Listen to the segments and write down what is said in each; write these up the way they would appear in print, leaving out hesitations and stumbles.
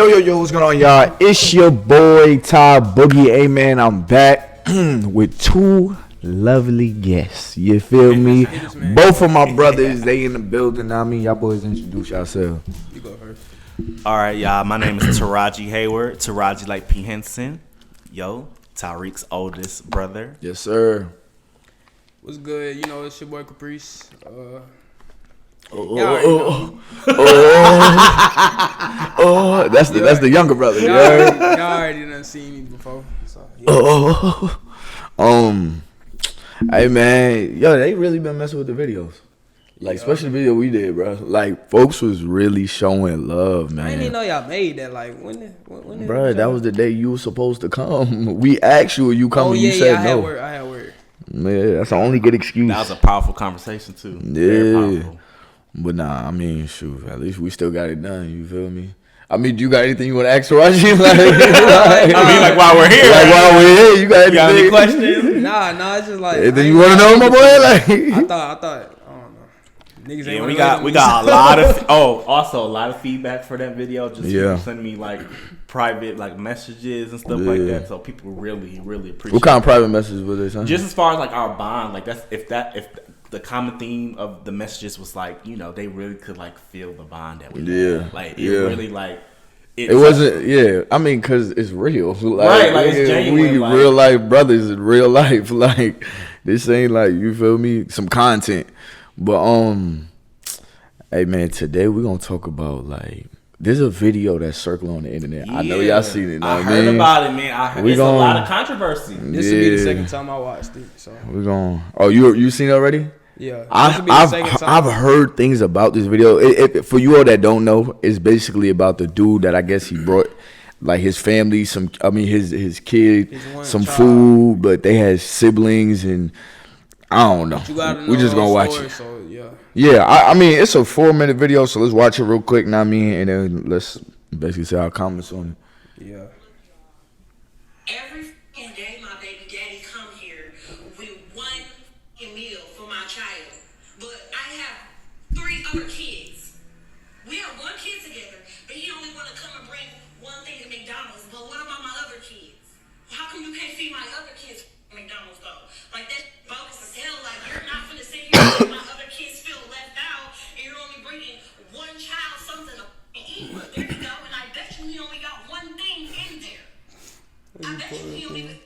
Yo, what's going on, y'all? It's your boy, TyBuggy. Hey, man, I'm back with two lovely guests. You feel me? Both of my brothers, they in the building. I mean, y'all boys introduce yourselves. You go first. All right, y'all. My name is Taraji Hayward. Taraji like P. Henson. Yo, Tyreek's oldest brother. Yes, sir. What's good? You know, it's your boy Caprice. That's the younger brother. Y'all already done seen me before. So, yeah. Hey man, yo, they really been messing with the videos. Like, especially the video we did, bro. Like, folks was really showing love, man. I didn't even know y'all made that. Like, when bro, that was the day you was supposed to come. We asked you coming. You said no. I had word. Man, that's the only good excuse. That was a powerful conversation too. Very powerful. But nah, I mean, shoot, at least we still got it done. You feel me? I mean, do you got anything you want to ask Raji? Like while we're here. Like, while we're here, you got any questions? Nah, it's just like. Anything you want to know, my boy? Like, I thought. I don't know. Niggas ain't we got a lot of also a lot of feedback for that video. Just people sending me like private like messages and stuff like that. So people really appreciate. What kind of private messages were they sending? Just as far as like our bond, like that's if the common theme of the messages was like, you know, they really could like feel the bond that we had. Like it really like it wasn't I mean, cause it's real. Like, right, like it's genuine. We like, real life brothers in real life. Like, this ain't like, you feel me, some content. But hey man, today we're gonna talk about like, there's a video that's circling on the internet. I know y'all seen it. I heard about it, man. It's a lot of controversy. This will be the second time I watched it. So we're gonna. Oh, you seen it already? Yeah. I've heard things about this video. For you all that don't know, it's basically about the dude that I guess he brought like his family his kid some food, but they had siblings and I don't know. We just gonna watch it. So, yeah, I mean, it's a 4-minute video, so let's watch it real quick, know what I mean? And then let's basically say our comments on it. Yeah. Every fucking day my baby daddy come here with one meal for my child. But I have 3 other kids. We are one kid together, but he only want to come and bring one thing to McDonald's. But what about my other kids? How come you can't feed my other kids McDonald's though? Like, that's bogus as hell. Like, you're not gonna sit here and make my other kids feel left out, and you're only bringing one child something to eat. But there you go, and I bet you he only got one thing in there. I bet you he only.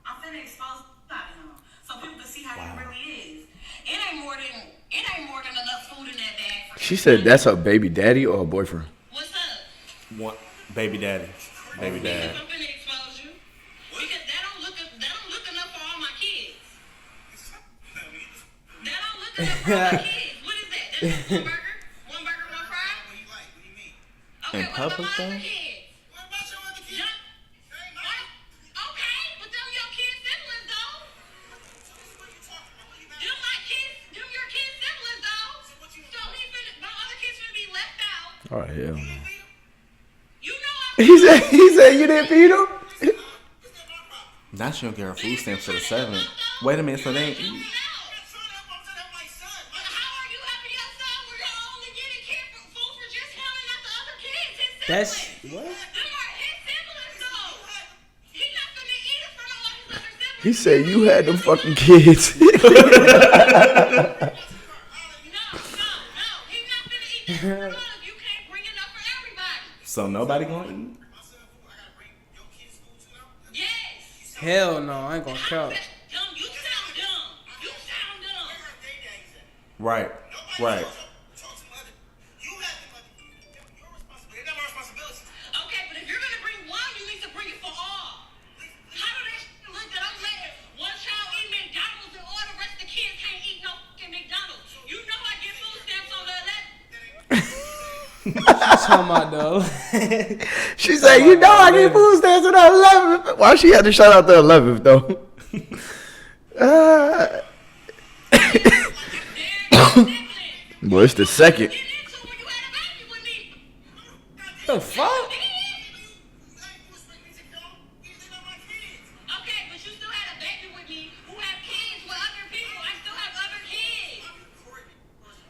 I'm finna expose that, so people can see how he really is. It ain't more than enough food in that bag. She said that's her baby daddy or her boyfriend? What's up? What? Baby daddy. Baby dad. I'm finna expose you. Because that don't look enough for all my kids. That don't look enough for all my kids. What is that? That's just one burger? One burger, one fry? What do you mean? Okay, In what public, about my though? other kids? What about your other kids? Okay, but them your kids' siblings, though. Them my kids, them your kids' siblings, though. So my other kids finna be left out. All right, hell no. You know He said you didn't feed him? Now she don't get her food stamps to the 7th. Wait a minute, so they ain't eat. How are you helping your son when you're only getting food for just him and not the other kids? His That's siblings. what? Them are his siblings, though. He's not gonna eat it from all his other siblings. He said you had them fucking kids. No. He's not gonna eat that from all. You can't bring enough for everybody. So nobody gonna eat? Yes. Hell no, I ain't gonna count. You sound dumb. You sound dumb. Right. Okay, but if you're gonna bring one, you need to bring it for all. How do that look that I'm letting one child eat McDonald's and all the rest of the kids can't eat no fucking McDonald's? You know I get food stamps on the 11th. Talking about though. She said, you know I get food stamps on the 11th. Why she had to shout out the 11th, though? Well, it's the second. The fuck? Okay, but you still had a baby with me who have kids with other people. I still have other kids.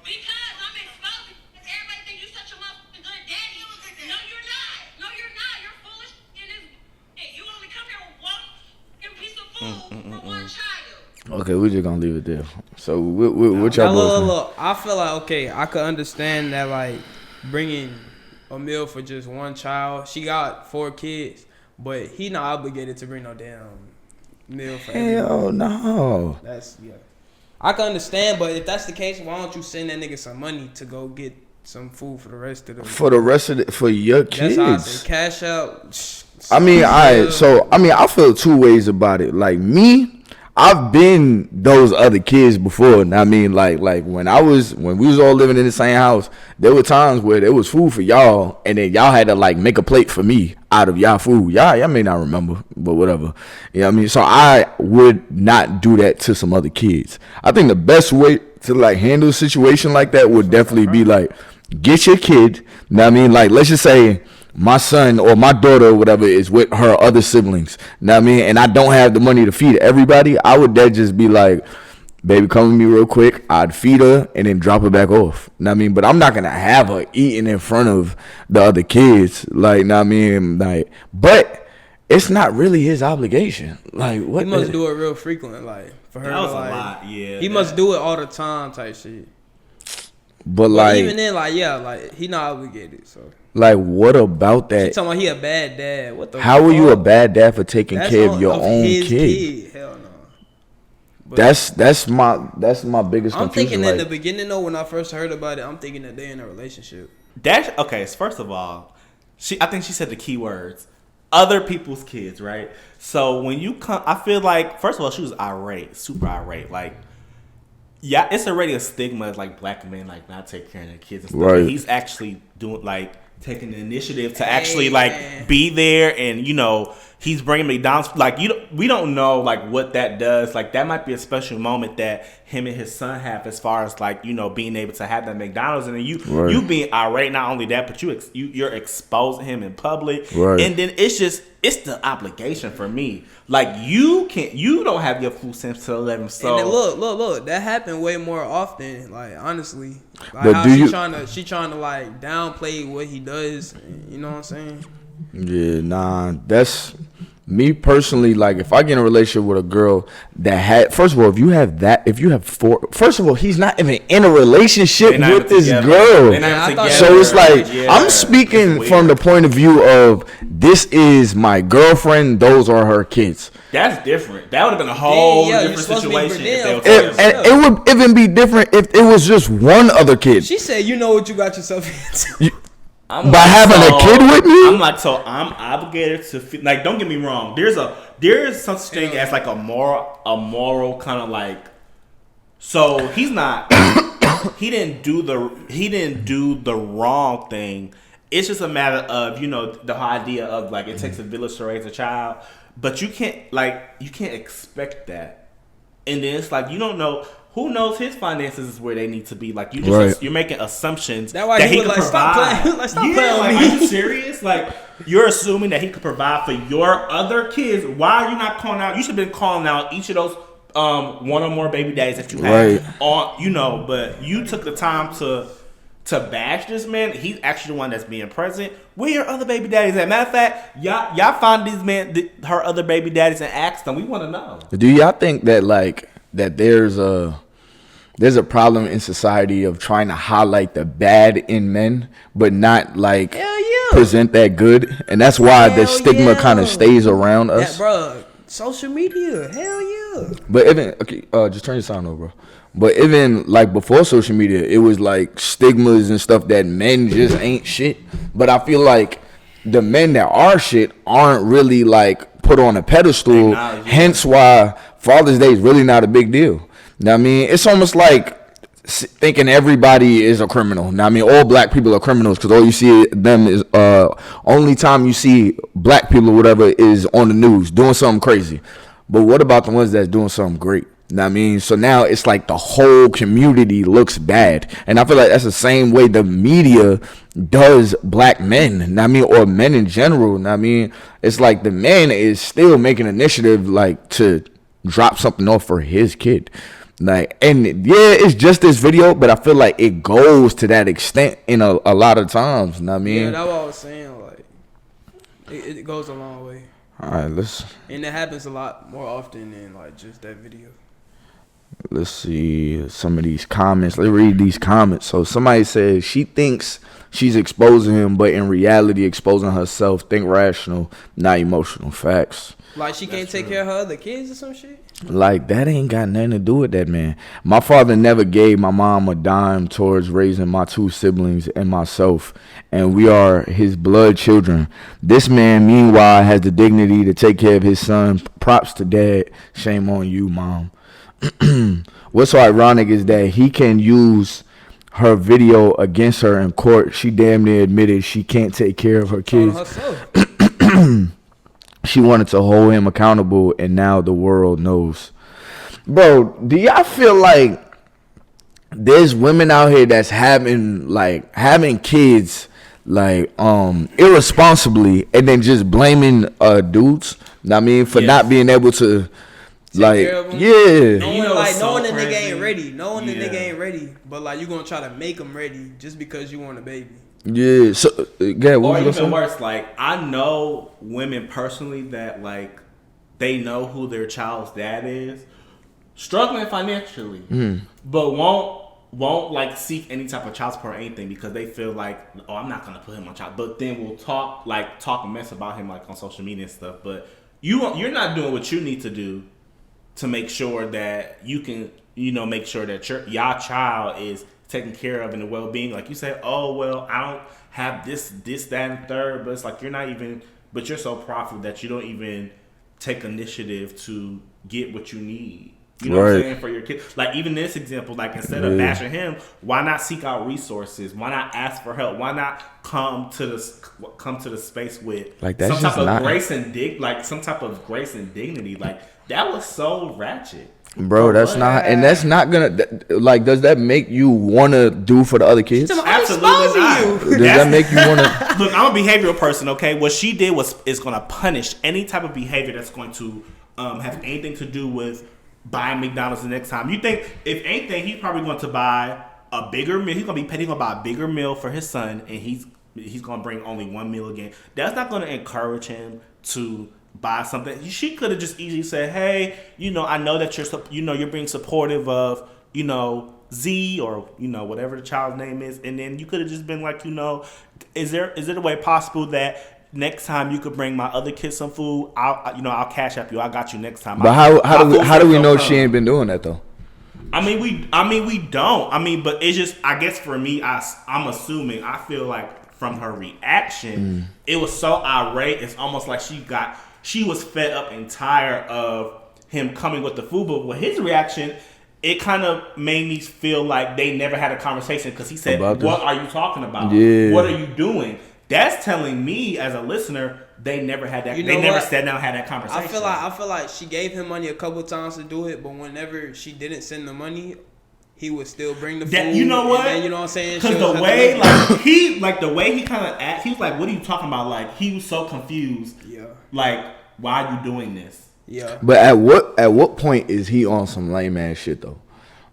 Because I'm exposing everybody think you such a motherfucking good daddy. for one child. Okay, we're just gonna leave it there. So, what y'all boys think? Look, I feel like, okay, I could understand that, like, bringing a meal for just one child. She got 4 kids, but he not obligated to bring no damn meal for everybody. Hell no. That's, yeah. I can understand, but if that's the case, why don't you send that nigga some money to go get some food for the rest of the For your kids. That's how I say cash out. I mean, I feel 2 ways about it. Like me, I've been those other kids before. And I mean, like when we was all living in the same house, there were times where there was food for y'all, and then y'all had to like make a plate for me out of y'all food. Y'all may not remember, but whatever. You know what I mean? So I would not do that to some other kids. I think the best way to like handle a situation like that would definitely be like, get your kid. You know what I mean? Like, let's just say my son or my daughter or whatever is with her other siblings. You know what I mean? And I don't have the money to feed everybody. I would then just be like, baby, come with me real quick. I'd feed her and then drop her back off. You know what I mean? But I'm not going to have her eating in front of the other kids. Like, you know what I mean? Like, but it's not really his obligation. Like, what? He must do it real frequent, like, for her. That was to, like, a lot, yeah. He must do it all the time, type shit. But like, even then, like, yeah, like, he not obligated, so. Like, what about that? She talking about he a bad dad. What the How fuck? are you a bad dad for taking That's care of your own his kid? Hell no. But That's my biggest I'm confusion. thinking like, in the beginning though, when I first heard about it, I'm thinking that they're in a relationship. Okay, so first of all, I think she said the key words. Other people's kids, right? So when you come, I feel like, first of all, she was irate, super irate. Like, yeah, it's already a stigma, like, black men, like, not take care of their kids and stuff. Right. And he's actually doing, like, taking the initiative to actually, like, be there, and, you know, he's bringing McDonald's. Like, we don't know, like, what that does. Like, that might be a special moment that him and his son have, as far as, like, you know, being able to have that McDonald's, and then you being irate. Not only that, but you're exposing him in public, right. And then it's the obligation for me. Like, you don't have your full sense to 11. So and then look, that happened way more often. Like, honestly, like, but how she trying to like downplay what he does. You know what I'm saying? Yeah, nah, that's me personally. Like, if I get in a relationship with a girl that had, first of all, if you have 4, first of all, he's not even in a relationship with this girl. So it's like, I'm speaking from the point of view of, this is my girlfriend, those are her kids. That's different. That would have been a whole different situation. And it would even be different if it was just one other kid. She said, "You know what you got yourself into." By having a kid with me? I'm obligated to like, don't get me wrong. There's such thing as like a moral kind of like, so he's not he didn't do the wrong thing. It's just a matter of, you know, the whole idea of like, it takes a village to raise a child, but you can't expect that. And then it's like, you don't know. Who knows his finances is where they need to be? Like, you're making assumptions that he could provide. Stop playing with me. Are you serious? Like, you're assuming that he could provide for your other kids. Why are you not calling out? You should have been calling out each of those one or more baby daddies that you have on, you know. But you took the time to bash this man. He's actually the one that's being present. Where your other baby daddies at? Matter of fact, y'all find these her other baby daddies and ask them. We want to know. Do y'all think that that there's a problem in society of trying to highlight the bad in men, but not like present that good, and that's why the stigma kind of stays around us? Bro, social media, hell yeah. But even just turn your sound over, bro. But even like before social media, it was like stigmas and stuff that men just ain't shit. But I feel like the men that are shit aren't really like put on a pedestal. Hence why Father's Day is really not a big deal. You know what I mean? It's almost like thinking everybody is a criminal. Now, I mean, all black people are criminals because all you see them is only time you see black people or whatever is on the news doing something crazy. But what about the ones that's doing something great? You know what I mean? So now it's like the whole community looks bad. And I feel like that's the same way the media does black men. You know what I mean? Or men in general. You know what I mean? It's like the man is still making initiative like to drop something off for his kid. Like, and yeah, it's just this video, but I feel like it goes to that extent in a lot of times. You know what I mean? Yeah, that's what I was saying. Like, it goes a long way. All right, And that happens a lot more often than like just that video. let's see some of these comments. Let's read these comments. So somebody says she thinks she's exposing him, but in reality exposing herself. Think rational, not emotional. Facts. Like she can't take care of her other kids or some shit. Like that ain't got nothing to do with that, man. My father never gave my mom a dime towards raising my 2 siblings and myself, and we are his blood children. This man, meanwhile, has the dignity to take care of his son. Props to dad. Shame on you, mom. What's so ironic is that he can use her video against her in court. She damn near admitted she can't take care of her kids. She wanted to hold him accountable, and now the world knows. Bro, do y'all feel like there's women out here that's having kids like irresponsibly and then just blaming dudes? I mean, for not being able to like, yeah. Knowing the nigga ain't ready. Knowing the nigga ain't ready. But like you gonna try to make him ready just because you want a baby. Yeah. So or even worse, like I know women personally that like they know who their child's dad is, struggling financially, but won't like seek any type of child support or anything because they feel like, oh, I'm not gonna put him on child. But then we'll talk a mess about him like on social media and stuff. But you're not doing what you need to do to make sure that you can, make sure that your child is taken care of in the well-being. Like you say, oh, well, I don't have this, that, and third. But it's like but you're so prideful that you don't even take initiative to get what you need. You know what I'm saying? For your kid. Like even this example, like instead of bashing him, why not seek out resources? Why not ask for help? Why not come to the space with like that's some type of grace and dignity? Like that was so ratchet. Bro, that's not gonna, like, does that make you want to do for the other kids? Absolutely not. Does that make you want to? Look, I'm a behavioral person, okay? What she did is going to punish any type of behavior that's going to have anything to do with buying McDonald's the next time. You think, if anything, he's probably going to buy a bigger meal. He's going to buy a bigger meal for his son, and he's going to bring only one meal again. That's not going to encourage him to buy something. She could have just easily said, hey, I know that you're being supportive of, Z or, whatever the child's name is. And then you could have just been like, is it a way possible that next time you could bring my other kids some food? I'll cash up you. I got you next time. But how do we know she ain't been doing that though? We don't. But it's just, I guess for me, I'm assuming, I feel like from her reaction, it was so irate. It's almost like she was fed up and tired of him coming with the food, but with his reaction, it kind of made me feel like they never had a conversation because he said, what are you talking about? Yeah. What are you doing? That's telling me as a listener, they never had that. They never sat down and had that conversation. I feel like she gave him money a couple times to do it, but whenever she didn't send the money, he would still bring the food. You know what? Then, you know what I'm saying? Because the way he kind of act, he was like, what are you talking about? Like, he was so confused. Yeah. Like, why are you doing this? Yeah. But at what point is he on some lame ass shit though?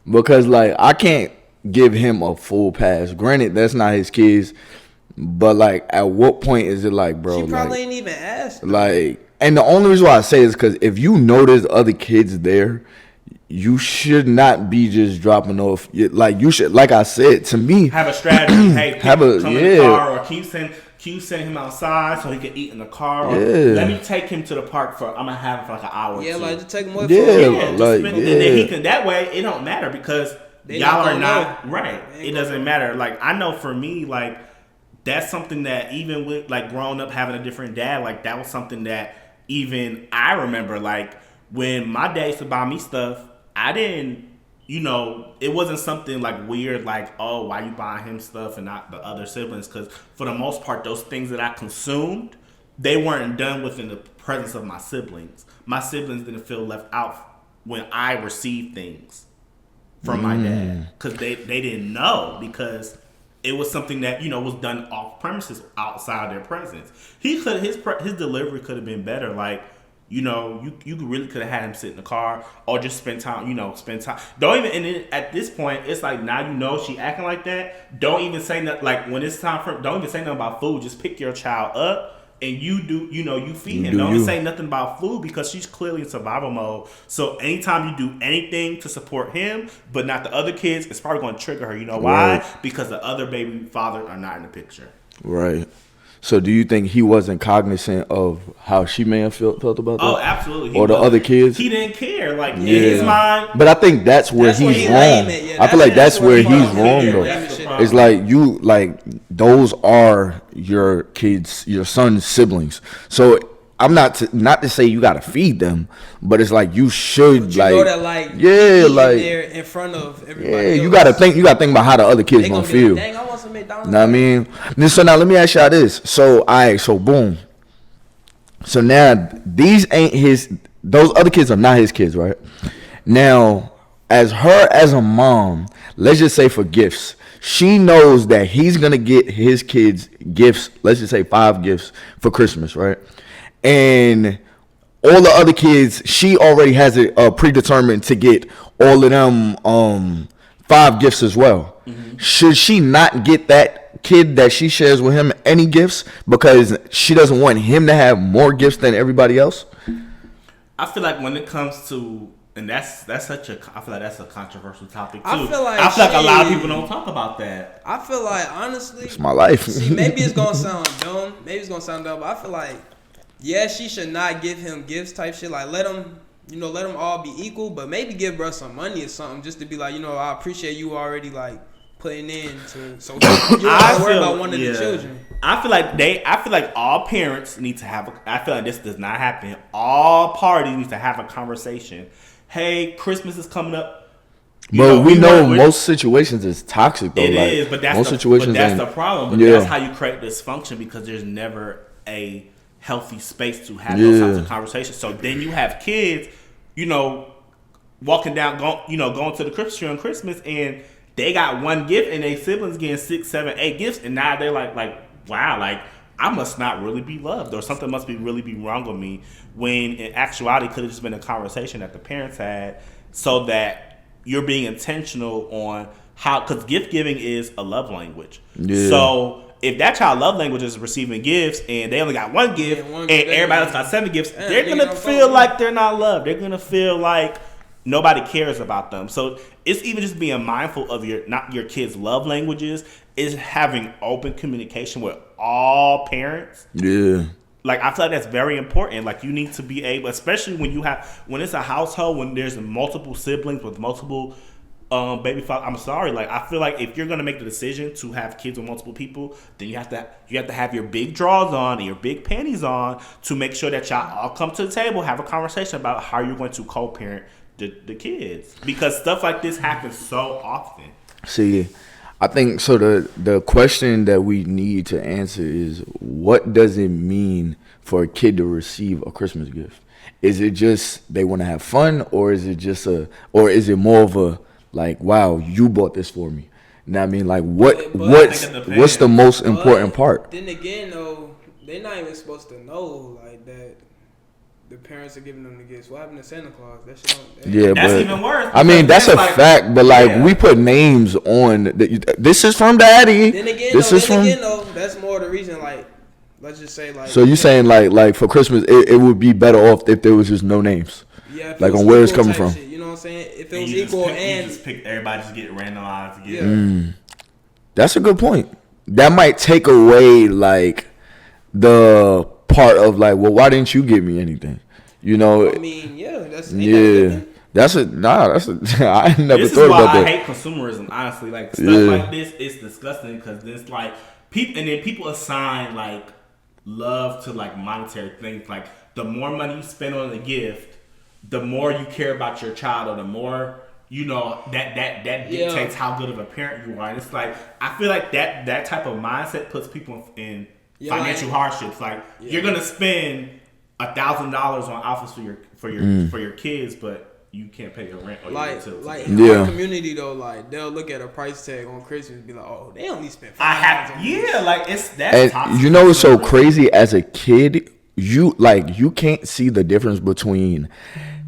Because like I can't give him a full pass. Granted, that's not his kids, but like at what point is it like, bro? She probably ain't even asked. Like, and the only reason why I say is because if you know there's other kids there, you should not be just dropping off. Like you should, like I said, to me, have a strategy. Hey, come in the car, or can you send him outside so he can eat in the car? Or let me take him to the park I'm gonna have him for like an hour. Yeah, or two. Like just take him away. And then he can. That way, it don't matter because y'all are not right. It doesn't matter. Like I know for me, like that's something that even with like growing up having a different dad, like that was something that even I remember. Like when my dad used to buy me stuff, I didn't. It wasn't something like weird, like, oh, why you buying him stuff and not the other siblings? Because for the most part, those things that I consumed, they weren't done within the presence of my siblings. My siblings didn't feel left out when I received things from my dad because they didn't know because it was something that was done off premises outside their presence. His delivery could have been better, like. You really could have had him sit in the car or just spend time. Don't even. And then at this point, it's like now she acting like that. Don't even say nothing. Like when it's time for, don't even say nothing about food. Just pick your child up and you do, you feed him. Don't say nothing about food because she's clearly in survival mode. So anytime you do anything to support him, but not the other kids, it's probably going to trigger her. You know why? Right. Because the other baby fathers are not in the picture. Right. So do you think he wasn't cognizant of how she may have felt about that? Oh, absolutely. Or the other kids? He didn't care. Like, in his mind. But I think that's where he's wrong. I feel like that's where he's wrong, though. It's like those are your kids, your son's siblings. So I'm not to say you gotta feed them, but it's like you should there in front of everybody. Yeah, you gotta think about how the other kids gonna feel. Dang, I want some McDonald's. Know what I mean? So now let me ask y'all this. So boom. So now these ain't those other kids are not his kids, right? Now, as a mom, let's just say for gifts, she knows that he's gonna get his kids gifts, let's just say 5 gifts for Christmas, right? And all the other kids, she already has it predetermined to get all of them 5 gifts as well. Mm-hmm. Should she not get that kid that she shares with him any gifts because she doesn't want him to have more gifts than everybody else? I feel like when it comes to, and I feel like that's a controversial topic too. I feel like a lot of people don't talk about that. I feel like, honestly, it's my life. Maybe it's gonna sound dumb. But I feel like, yeah, she should not give him gifts type shit. Like, let them all be equal, but maybe give bro some money or something just to be like, I appreciate you already like putting in so you don't have to worry about one of the children. I feel like all parents need to have I feel like this does not happen. All parties need to have a conversation. Hey, Christmas is coming up. But we know most situations is toxic though. It is, but that's the problem. But that's how you create dysfunction because there's never a healthy space to have those types of conversations. So then you have kids, walking down, going to the Christmas tree on Christmas, and they got one gift, and their siblings getting 6, 7, 8 gifts, and now they're like, wow, like I must not really be loved, or something must really be wrong with me. When in actuality, it could have just been a conversation that the parents had, so that you're being intentional on how, because gift giving is a love language. Yeah. So if that child love language is receiving gifts and they only got one gift and everybody else got 7 gifts, they're going to feel like they're not loved. They're going to feel like nobody cares about them. So it's even just being mindful of your kids' love languages, is having open communication with all parents. Yeah. Like, I feel like that's very important. Like, you need to be able, especially when it's a household, when there's multiple siblings with multiple baby father. I'm sorry. Like, I feel like if you're gonna make the decision to have kids with multiple people, then you have to have your big drawers on and your big panties on to make sure that y'all all come to the table, have a conversation about how you're going to co-parent the kids, because stuff like this happens so often. See, I think so. The question that we need to answer is, what does it mean for a kid to receive a Christmas gift? Is it just they want to have fun, or is it is it more of a like, wow, you bought this for me? You know what I mean? Like, what's the most important part? Then again, though, they're not even supposed to know like that. The parents are giving them the gifts. What happened to Santa Claus? That's even worse. I mean, that's a fact, but like we put names on. This is from Daddy. Then again, that's more the reason. Like, let's just say like. So you saying like for Christmas, it would be better off if there was just no names. Yeah. Like on where it's coming from. Shit, you know what I'm saying? If it was equal you just pick everybody just get randomized together. Yeah. That's a good point. That might take away like the part of like, well, why didn't you give me anything? I mean, yeah, that's I never this thought about that. I hate consumerism, honestly. Like stuff like this is disgusting because it's like people assign like love to like monetary things. Like the more money you spend on a gift, the more you care about your child, or the more that dictates how good of a parent you are. And it's like, I feel like that type of mindset puts people in financial hardships. Like you're gonna spend $1,000 on outfits for your kids, but you can't pay your rent or your utilities. Like in our community though, like they'll look at a price tag on Christmas and be like, oh, they only spent $5. Like that's toxic. You know what's so crazy? As a kid, you can't see the difference between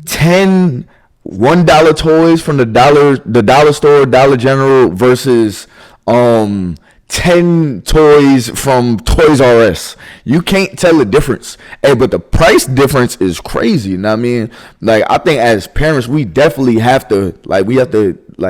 10 $1 toys from the dollar store, Dollar General versus 10 10 toys from Toys R Us. You can't tell the difference. Hey, but the price difference is crazy. You know what I mean? Like, I think as parents, we definitely have to,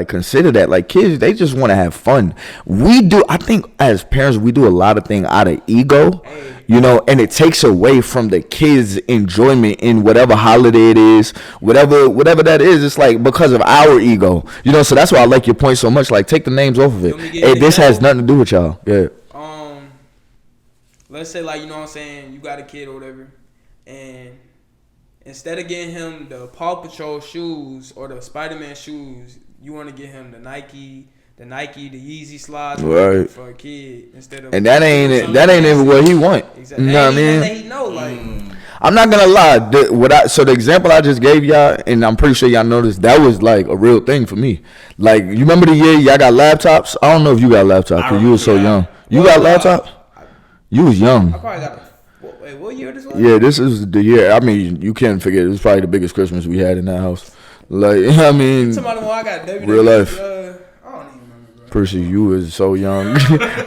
consider that. Like, kids, they just want to have fun. I think as parents, we do a lot of things out of ego, and it takes away from the kids' enjoyment in whatever holiday it is, whatever that is. It's like because of our ego, so that's why I like your point so much. Like, take the names off of it. Hey, this has nothing to do with y'all. Yeah. Let's say, like, you know what I'm saying, you got a kid or whatever, and instead of getting him the Paw Patrol shoes or the Spider-Man shoes, you want to get him the Nike, the Yeezy slides for a kid instead of. And that ain't even what he want. Exactly. You know what I mean? That he know, like. I'm not gonna lie. So the example I just gave y'all, and I'm pretty sure y'all noticed, that was like a real thing for me. Like, you remember the year y'all got laptops? I don't know if you got laptops because you was so young. You got laptop? You was young. I probably got. Wait, what year this was? Yeah, this is the year. I mean, you can't forget. It was probably the biggest Christmas we had in that house. Like, I mean, somebody I got WWE, real life. I don't even remember, bro. Percy, you was so young.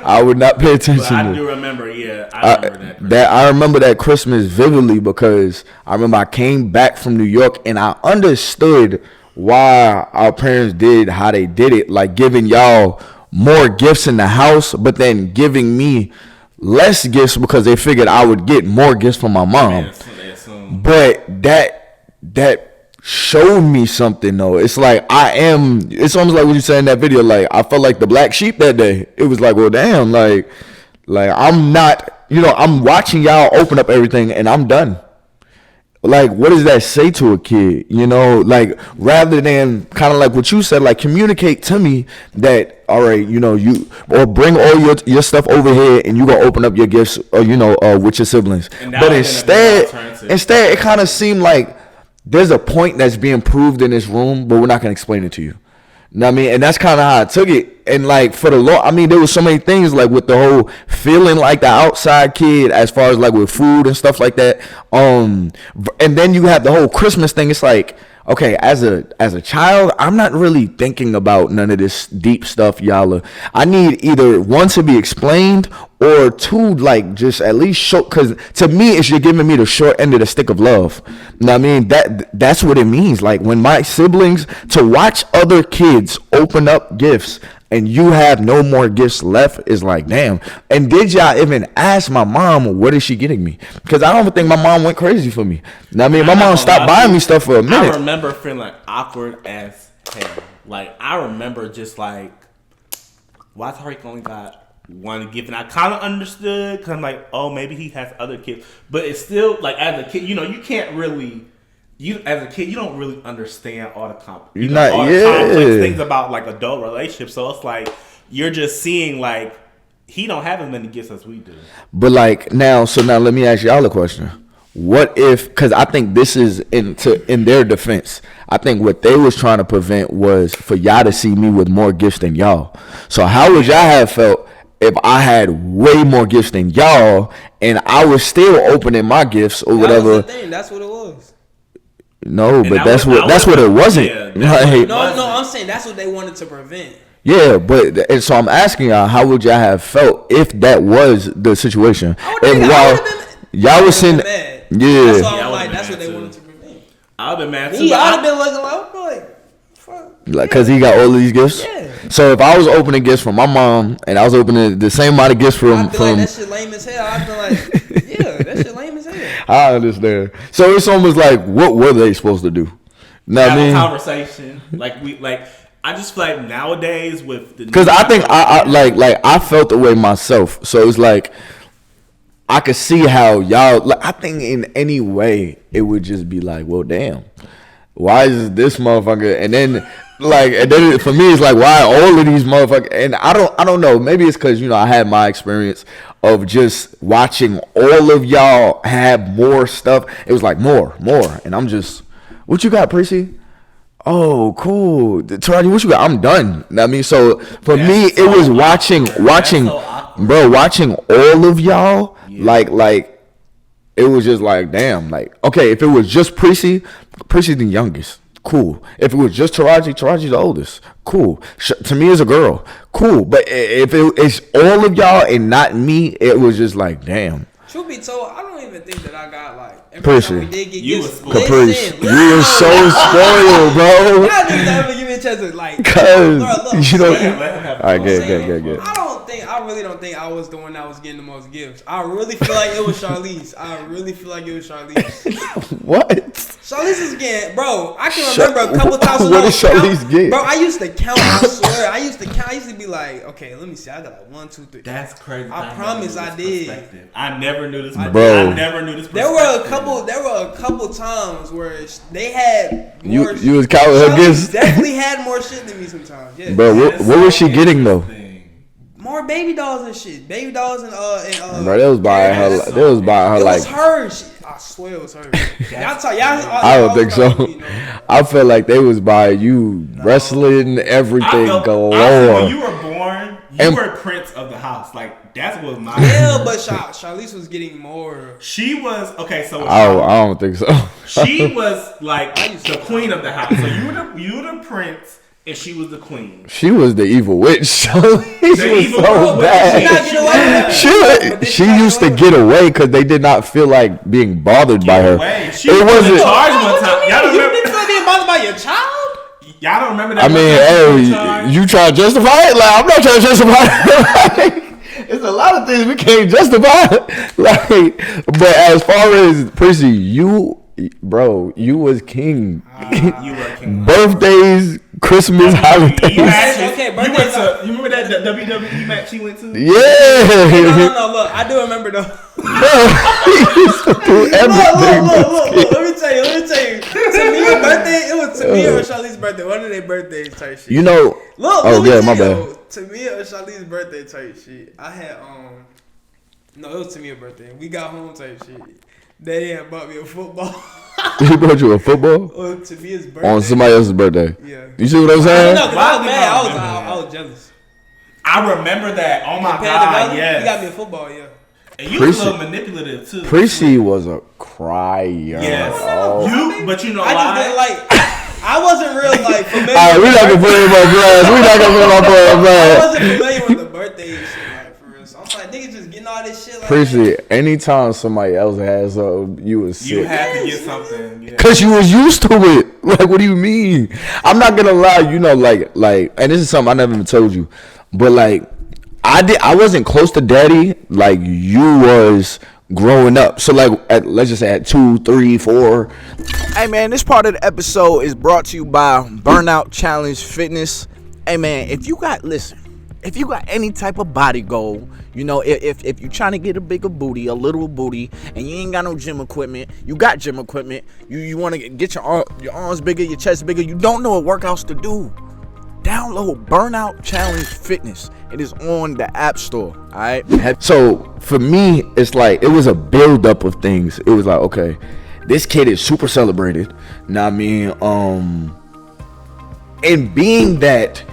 I would not pay attention. But I do remember. Yeah, I remember that. I remember that Christmas vividly because I remember I came back from New York and I understood why our parents did how they did it, like giving y'all more gifts in the house, but then giving me less gifts because they figured I would get more gifts from my mom. But that showed me something though. It's like it's almost like what you said in that video. Like, I felt like the black sheep that day. It was like, well, damn, like I'm not, I'm watching y'all open up everything and I'm done. Like, what does that say to a kid? Like, rather than kind of like what you said, like, communicate to me that, all right, or bring all your stuff over here and you gonna open up your gifts, or, with your siblings. But instead, it kind of seemed like there's a point that's being proved in this room, but we're not gonna explain it to you. You know what I mean? And that's kind of how I took it. And like, for the Lord, I mean, there was so many things like with the whole feeling like the outside kid as far as like with food and stuff like that. And then you have the whole Christmas thing. It's like, okay, as a child, I'm not really thinking about none of this deep stuff, y'all. I need either one to be explained or two, like, just at least show, because to me, it's you're giving me the short end of the stick of love. You know what I mean? That's what it means. Like, when my siblings, to watch other kids open up gifts and you have no more gifts left is like, damn. And did y'all even ask my mom, what is she getting me? Because I don't think my mom went crazy for me. You know what I mean? My mom stopped buying me stuff for a minute. I remember feeling awkward as hell. Like, I remember just like, why Tariq only got one gift? And I kind of understood, because I'm like, oh, maybe he has other kids. But it's still, like, as a kid, you can't really... as a kid, you don't really understand all the complex things about like adult relationships. So it's like you're just seeing like he don't have as many gifts as we do. But like now let me ask y'all a question. What if? Because I think this is in their defense. I think what they was trying to prevent was for y'all to see me with more gifts than y'all. So how would y'all have felt if I had way more gifts than y'all and I was still opening my gifts or whatever? That's the thing. That's what it was. No, but that's what it wasn't. Yeah, no, I'm saying that's what they wanted to prevent. Yeah, but and so I'm asking y'all, how would y'all have felt if that was the situation? And while y'all was saying, yeah, that's what they wanted to prevent. I've been mad too. I'd have been looking like, fuck. Like, cause he got all of these gifts. Yeah. So if I was opening gifts from my mom and I was opening the same amount of gifts I feel like that shit lame as hell. I feel like, yeah, that shit lame as hell. I understand. So it's almost like, what were they supposed to do? Know have a conversation. I just feel like nowadays with the, because I think I felt the way myself. So it's like I could see how y'all. Like, I think in any way it would just be like, well, damn, why is this motherfucker? And then for me it's like, why all of these motherfuckers? And I don't know. Maybe it's because I had my experience of just watching all of y'all have more stuff. It was like more, and I'm just, what you got, Prissy? Oh, cool. Taraji, what you got? I'm done. I mean, so for me, it was watching, watching all of y'all. Yeah. Like it was just like, damn. Like, okay, if it was just Prissy the youngest. Cool. If it was just Taraji's the oldest. Cool. To me, as a girl, cool. But if it's all of y'all and not me, it was just like, damn. Truth be told, I don't even think that I got like every Caprice. time we did get You gifts. Caprice, you were so spoiled, bro. Y'all niggas never give me a chance to like. Cause look, you don't. All All right, good. I really don't think I was the one that was getting the most gifts. I really feel like it was Charlize. What? Charlize is getting, bro. I can remember a couple times. What did Charlize get? Bro, I used to count. I swear, I used to be like, okay, let me see. I got like 1, 2, 3. That's crazy. I promise I did. I never knew this. Bro. I never knew this. There were a couple times where they had more. You was counting her gifts. Definitely had more shit than me sometimes. Yeah. Bro, what was she getting though? More baby dolls and shit. Baby dolls and Bro, they was buying her. They was buying her it like. was her. I swear it was her. I don't think so. I feel like they was buying you wrestling, everything galore. When you were born, you were prince of the house. Like that's what my. Yeah, but Charlize was getting more. She was okay. So I don't think so. She was like the queen of the house. So you were the prince. And she was the queen. She was the evil witch. She was so bad. She used to get away because they did not feel like being bothered by her. She was in charge one time. Y'all don't remember? You didn't feel being bothered by your child? Y'all don't remember that? I mean, hey, you try to justify it? Like, I'm not trying to justify it. There's a lot of things we can't justify. Like, but as far as Prissy, you was king. You were king. Birthdays, Christmas, holidays. You remember that WWE match she went to? Yeah. No. Look, I do remember though. He used to do everything. Look. Let me tell you. Tamia's birthday. It was Tamia or Charlize's birthday. One of their birthdays type shit. You know. Look. My bad. Tamia or Charlize's birthday type shit. I had No, it was Tamia's birthday. We got home type shit. Daddy had bought me a football. He brought you a football? On Tamia's birthday. On somebody else's birthday? Yeah. You see what I'm saying? No, because I was mad. I was jealous. I remember that. Oh my God, yes. He got me a football, yeah. And you was a little manipulative too. Prissy was a crier. Yes. Oh. But you know I just didn't like. I wasn't real like familiar. Alright, we're not gonna put him on blast. I wasn't familiar with the birthday shit, like for real. So I'm like, niggas just getting all this shit. Like, Prissy, anytime somebody else has something, you was sick. You had to get something. Yeah. Cause you was used to it. Like, what do you mean? I'm not gonna lie. You know, like, and this is something I never even told you, but like, I wasn't close to daddy like you was growing up. So like, let's just say at 2, 3, 4. Hey man, this part of the episode is brought to you by Burnout Challenge Fitness. Hey man, if you got any type of body goal, you know, if you're trying to get a bigger booty, a little booty, and you ain't got no gym equipment, you got gym equipment, you want to get your arms bigger, your chest bigger, you don't know what workouts to do, download Burnout Challenge Fitness. It is on the App Store, all right? So for me, it's like, it was a build-up of things. It was like, okay, this kid is super celebrated. Now, I mean, and being that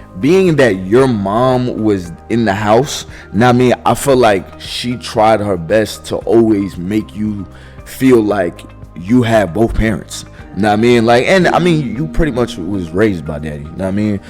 your mom was in the house, now I mean, I feel like she tried her best to always make you feel like you have both parents. Now I mean, like, and I mean, you pretty much was raised by daddy. Now I mean,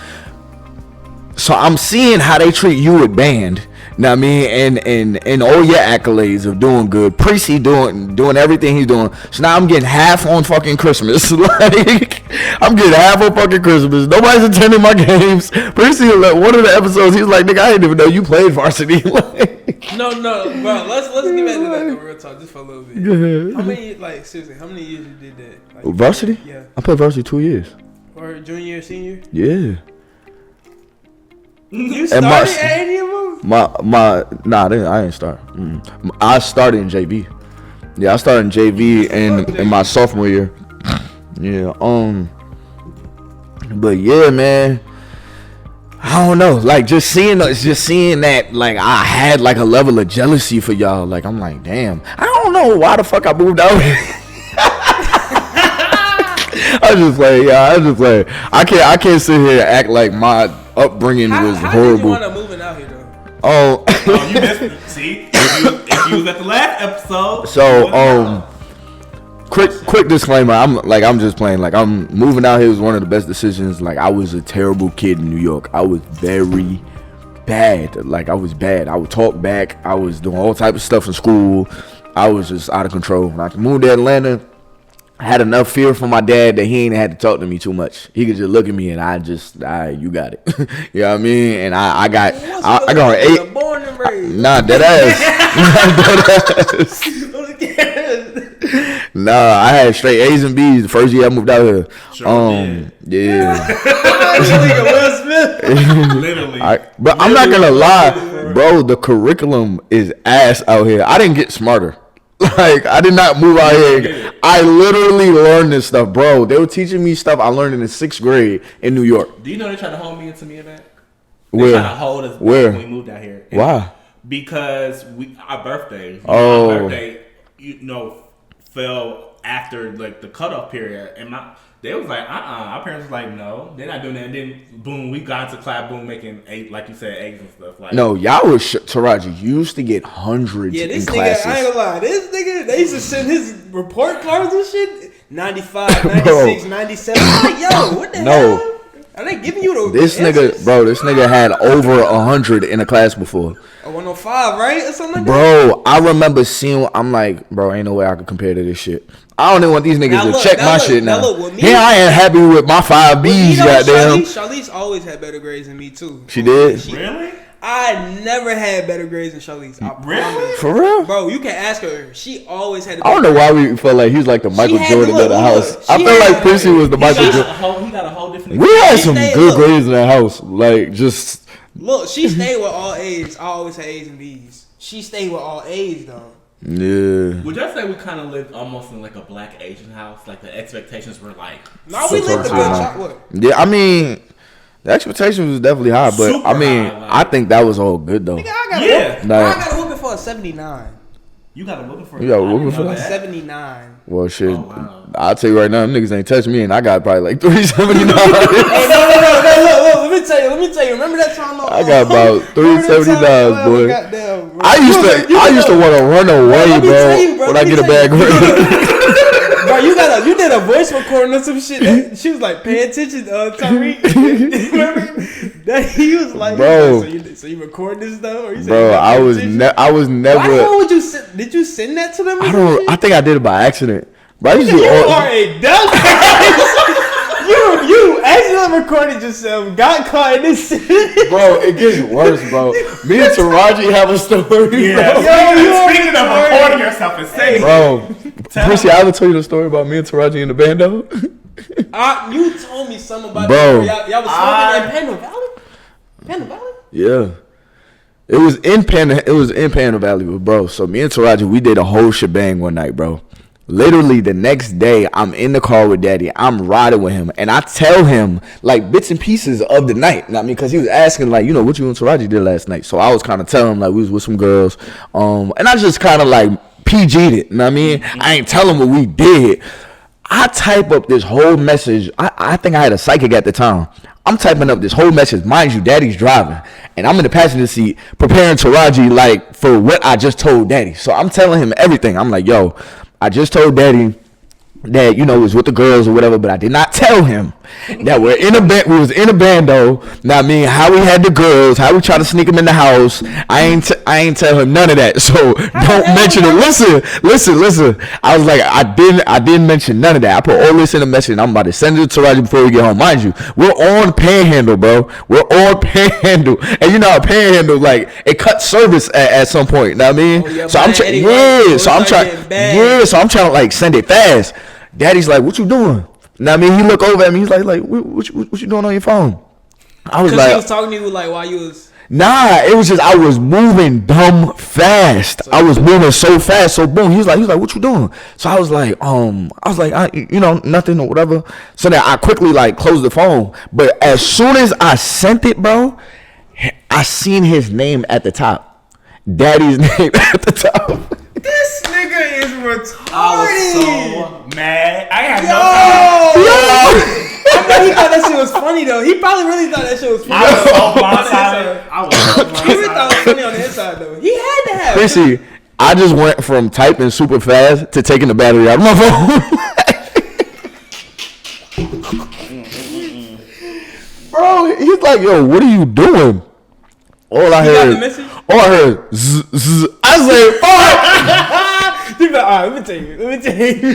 so I'm seeing how they treat you at band. Now I mean, and all your accolades of doing good. Prissy doing everything he's doing. So now I'm getting half on fucking Christmas. Like, I'm getting half on fucking Christmas. Nobody's attending my games. Prissy, like, one of the episodes, he's like, nigga, I didn't even know you played varsity. Like, no, bro. Let's get back to like the real talk just for a little bit. Yeah. How many, like, seriously, how many years you did that? Like, varsity? Yeah. I played varsity 2 years. Or junior, senior? Yeah. You started at any of them? Nah, I didn't start. I started in JV. Yeah, I started in JV in my sophomore year. Yeah. But yeah, man. I don't know. Like, just seeing that, like, I had like a level of jealousy for y'all. Like, I'm like, damn. I don't know why the fuck I moved out here. I just play. I can't sit here and act like my upbringing was horrible. How did you want to move out here though? Oh, you missed. See, if you was at the last episode. So Quick disclaimer. I'm just playing. Like, I'm moving out here was one of the best decisions. Like, I was a terrible kid in New York. I was very bad. Like, I was bad. I would talk back. I was doing all type of stuff in school. I was just out of control. When I moved to Atlanta, I had enough fear from my dad that he ain't had to talk to me too much. He could just look at me and you got it. You know what I mean? And I got an 8. Born and raised. Nah, dead ass. Nah, I had straight A's and B's the first year I moved out here. Yeah. Will Smith. Literally. But I'm not gonna lie, bro. The curriculum is ass out here. I didn't get smarter. Like, I did not move out here. I literally learned this stuff, bro. They were teaching me stuff I learned in the 6th grade in New York. Do you know they tried to hold me into me event? Where? They tried to hold us back Where? when we moved out here. Why? Because our birthdays. Oh. Our birthday, fell after like the cutoff period, and they was like, our parents was like, no, they're not doing that. And then boom, we got into clap, boom, making 8, like you said, eggs and stuff. Like, No, y'all was Taraji. You used to get hundreds This in nigga, classes. I ain't gonna lie. This nigga, they used to send his report cards and shit. 95, 96, 97. I'm like, yo, what the hell? Are they giving you the This nigga had over 100 in a class before. A 105, right? Or something like that? Bro, I remember seeing, I'm like, bro, ain't no way I could compare to this shit. I don't even want these niggas to check my shit now. Here I ain't happy with my 5 B's, goddamn. Charlize always had better grades than me, too. She did? Really? I never had better grades than Charlize. Really? For real? Bro, you can ask her. She always had. I don't know why we felt like he was like the Michael Jordan of the house. I felt like Prissy was the Michael Jordan. He got a whole different. We had some good grades in that house. Like, just. Look, she stayed with all A's. I always had A's and B's. She stayed with all A's, though. Yeah. Would y'all say we kind of lived almost in like a black Asian house? Like the expectations were like. No, we lived a good chocolate. Yeah, I mean. The expectation was definitely high, but Super I mean, high, like, I think that was all good though. Nigga, I got a whooping for a 79. You got a whooping for? You got a whooping for A that? 79. Well, shit. Oh, wow. I'll tell you right now, them niggas ain't touching me, and I got probably like 379. Hey, no, look, let me tell you. Remember that time? I got about 379, boy. I used to want to run away, bro, when I get a bad grade. Bro, you did a voice recording or some shit. She was like, "Pay attention, Tyreek." Remember that he was like, bro. So you record this though? Or you Bro, I was never. Why the hell would you? Did you send that to them? I think I did it by accident. But I used to You are a dumbass. You accidentally recorded yourself, got caught in this shit. Bro, it gets worse, bro. Me and Taraji have a story, Yeah. bro. Speaking of recording yourself and saying, Bro, Prissy, I ever told you the story about me and Taraji in the band though? You told me something about Bro. y'all was smoking in Panda Valley. Panda Valley. Yeah. It was in Panda Valley, bro. So me and Taraji, we did a whole shebang one night, bro. Literally the next day, I'm in the car with Daddy. I'm riding with him, and I tell him like bits and pieces of the night. I mean, because he was asking like, what you and Taraji did last night. So I was kind of telling him like we was with some girls, and I just kind of like PG'd it. You know what I mean? I ain't tell him what we did. I type up this whole message. I think I had a psychic at the time. I'm typing up this whole message. Mind you, Daddy's driving, and I'm in the passenger seat preparing Taraji like for what I just told Daddy. So I'm telling him everything. I'm like, yo, I just told Daddy that it was with the girls or whatever, but I did not tell him that we was in a bando. Now I mean, how we had the girls, how we tried to sneak them in the house. I ain't tell him none of that. So don't mention it. Listen. I was like, I didn't mention none of that. I put all this in a message, and I'm about to send it to Taraji before we get home. Mind you, we're on Panhandle, bro. We're on Panhandle, and you know how Panhandle like it cuts service at some point. You know what I mean? So I'm trying to like send it fast. Daddy's like, what you doing? Now I mean, he look over at me. He's like what you doing on your phone? I was like, he was talking to you like while you was. Nah, it was just I was moving dumb fast. I was moving so fast. So boom, he was like, what you doing? So I was like, nothing or whatever. So then I quickly like closed the phone. But as soon as I sent it, bro, I seen his name at the top. Daddy's name at the top. This nigga is retarded. I was so mad. I had I bet he thought that shit was funny though. He probably really thought that shit was funny. I was so blindsided. He really thought it was funny on the inside though. He had to have. Chrissy, I just went from typing super fast to taking the battery out of my phone. Bro, he's like, yo, what are you doing? All I heard, zzz, zzz. I said, fuck. He's like, all right, let me take you.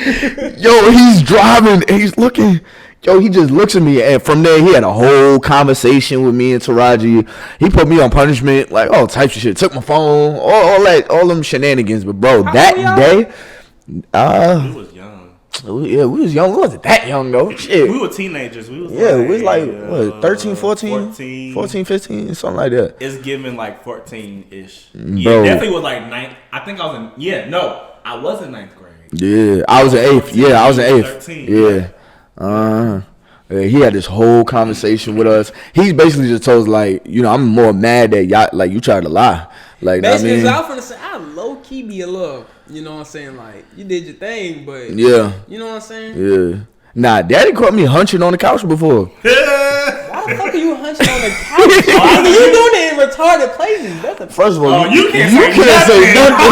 Yo, he's driving, and he's looking. Yo, he just looks at me, and from there, he had a whole conversation with me and Taraji. He put me on punishment, like all types of shit. Took my phone, all them shenanigans. But bro, that day, We was young. yeah, we was young. We wasn't that young though. Shit. We were teenagers. We was We was like, what, 13, 14? 14. 14, 15, something like that. It's giving like 14-ish. Bro. Yeah, definitely was like 9th. I think I was in, I was in 9th grade. Yeah, I was in 8th. Yeah, I was in 8th. 13. Yeah. Yeah, he had this whole conversation with us. He basically just told us, like, you know, I'm more mad that y'all, like, you tried to lie. Like, basically, I was finna say, I low key be a love. You know what I'm saying? Like, you did your thing, but yeah, you know what I'm saying? yeah. Nah, Daddy caught me hunching on the couch before. Why the fuck are you hunching on the couch? Nigga, you doing it in retarded places. That's a First of all, you can't say nothing.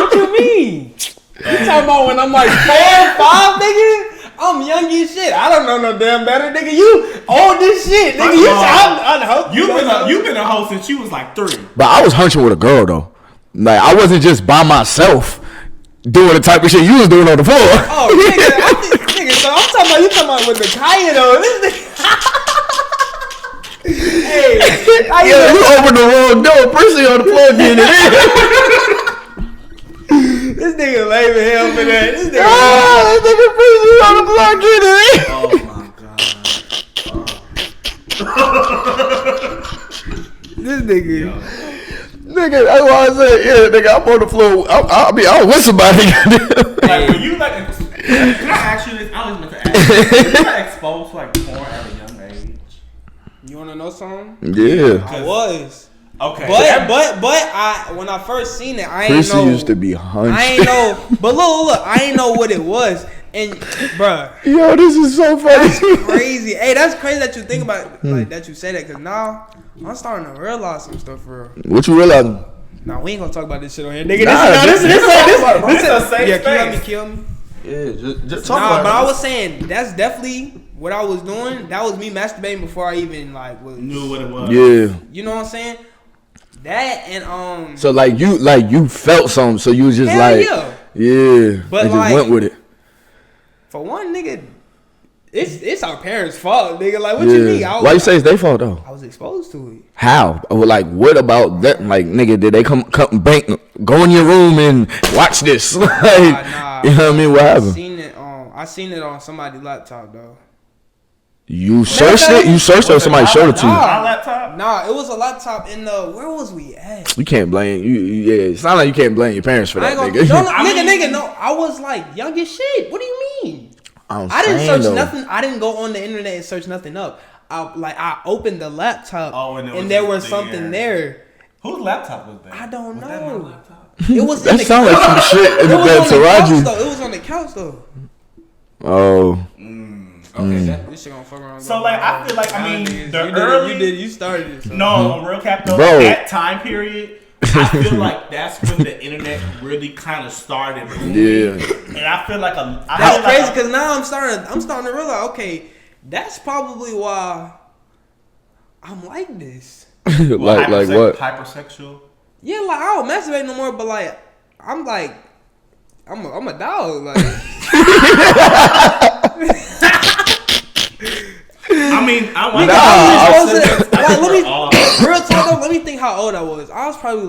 What you mean? You talking about when I'm like 4, 5, nigga? I'm young as shit. I don't know no damn better, nigga. You old as shit, nigga. You've been a hoe since you was like 3. But I was hunching with a girl though. Like, I wasn't just by myself doing the type of shit you was doing on the floor. Oh, nigga, so I'm talking about with the Kaya though. This nigga. Hey, you opened the wrong door. Prissy on the floor getting it in. This nigga lame as hell for that. This nigga. This nigga Prissy on the floor getting it in. Oh my god. This nigga. Nigga, that's why I said, yeah, nigga, I'm on the floor. I was with somebody. Like, were you like, can I ask you this? I was meant to ask you. Were you like exposed to like porn at a young age? You wanna know something? Yeah. I was. Okay. But when I first seen it, I ain't Prissy know. used to be hunching. I ain't know. But look, I ain't know what it was. And bruh, Yo, this is so funny. that's crazy. Hey, that's crazy that you think about like that you say that, cause now I'm starting to realize some stuff for real. What you realize? Nah, we ain't gonna talk about this shit on here, nigga. This is a safe Yeah, space. kill me. Yeah, just talk Nah, about but it. I was saying that's definitely what I was doing. That was me masturbating before I even like Knew what it was. Yeah. You know what I'm saying? That and So like you felt something, so you was just hell like, yeah. But and like, just went with it. For one, nigga, it's our parents' fault, nigga. Like, what you mean? Why you say it's their fault though? I was exposed to it. How? Like, what about that? Like, nigga, did they come bank, go in your room and watch this? Like, Nah. You know what I mean? What happened? I seen it on somebody's laptop though. You searched it? You searched it or somebody showed it to you? My laptop? Nah, it was a laptop in the. Where was we at? You can't blame you. Yeah, it's not like you can't blame your parents for that, nigga. No. I was like young as shit. What do you mean? I didn't search nothing. I didn't go on the internet and search nothing up. I opened the laptop and there was something there. Whose laptop was that? I don't was know. That my laptop? It was. That sounds like some shit in the bed, Taraji. It was on the couch though. Oh. Okay, this shit gonna fuck around. So like, I feel like you started it. So. No, real cap though. Bro. That time period, I feel like that's when the internet really kind of started. Yeah. And I feel like that's crazy because now I'm starting to realize. Okay, that's probably why I'm like this. like what? Hypersexual. Yeah, like I don't masturbate no more, but like I'm a dog. Like I mean, real talk. Let me think how old I was. I was probably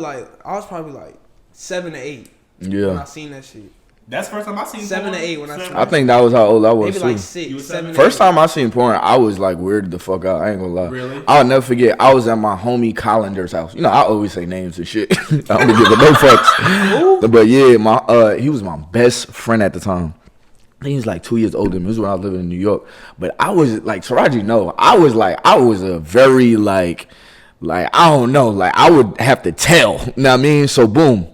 like 7 to 8. Yeah. When I seen that shit. That's the first time I seen 7 to 8 when I seen. I think that was how old I was. Maybe too. like 6, 7. First time I seen porn, I was like weirded the fuck out. I ain't gonna lie. Really? I'll never forget. I was at my homie Collander's house. You know, I always say names and shit. I don't give a no fucks. But yeah, he was my best friend at the time. I think he's like 2 years older than me. This was when I was living in New York. But I was like, Taraji, no. I was a very like I don't know. Like, I would have to tell. You know what I mean? So, boom.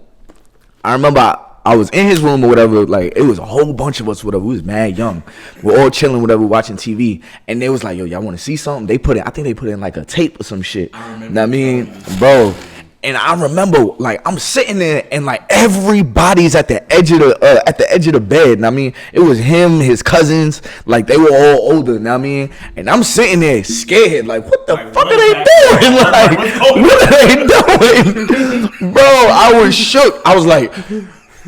I remember I was in his room or whatever. Like, it was a whole bunch of us, whatever. We was mad young. We're all chilling, whatever, watching TV. And they was like, yo, y'all want to see something? I think they put in like a tape or some shit. You know what I mean? Bro. And I remember, like, I'm sitting there, and like everybody's at the edge of the bed. And I mean, it was him, his cousins, like they were all older. And I mean, and I'm sitting there scared, like, what the fuck are they doing? Like, what are they doing, bro? I was shook. I was like,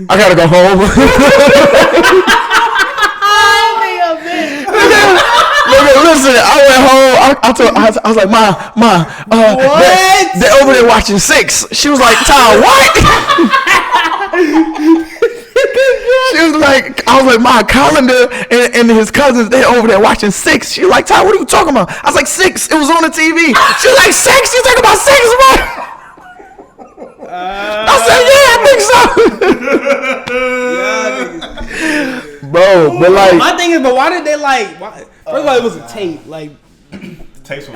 I gotta go home. Listen, I went home. I was like, Ma, they're over there watching 6. She was like, Ty, what? She was like, I was like, my calendar and his cousins, they're over there watching 6. She was like, Ty, what are you talking about? I was like, 6. It was on the TV. She was like, 6? You talking about 6, bro? I said, yeah, I think so. Bro, but like, my thing is, but why did they like? First of all, it was a tape. Like,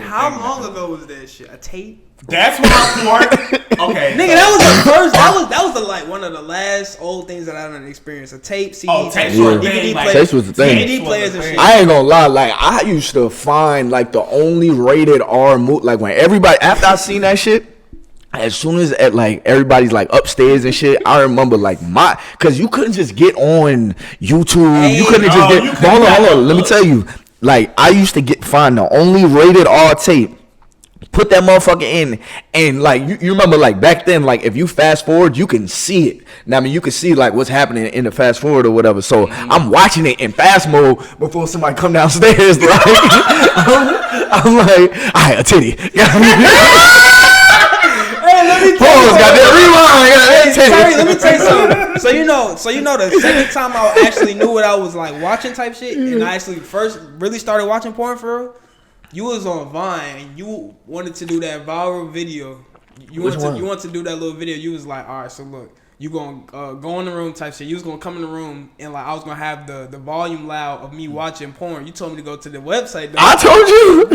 how long ago was that shit? A tape? That's what I'm for. Okay, nigga, that was the first. That was the like one of the last old things that I done experienced. A tape, CD, tapes DVD players. Tapes was the thing. DVD players and shit. I ain't gonna lie, like I used to find like the only rated R movie, like when everybody after I seen that shit. As soon as like everybody's like upstairs and shit, I remember like cause you couldn't just get on YouTube. Hey, you couldn't just get. Hold on. Let me tell you. Like I used to find the only rated R tape. Put that motherfucker in, and like you remember like back then, like if you fast forward, you can see it. Now I mean you can see like what's happening in the fast forward or whatever. So I'm watching it in fast mode before somebody come downstairs. Like I'm like, alright, a titty. Let me tell you something. So you know the second time I actually knew what I was like watching type shit, and I actually first really started watching porn for real. You was on Vine and you wanted to do that viral video. You want to do that little video. You was like, all right, so look, you gonna go in the room type shit. You was gonna come in the room and like I was gonna have the volume loud of me watching porn. You told me to go to the website. Though. I told you,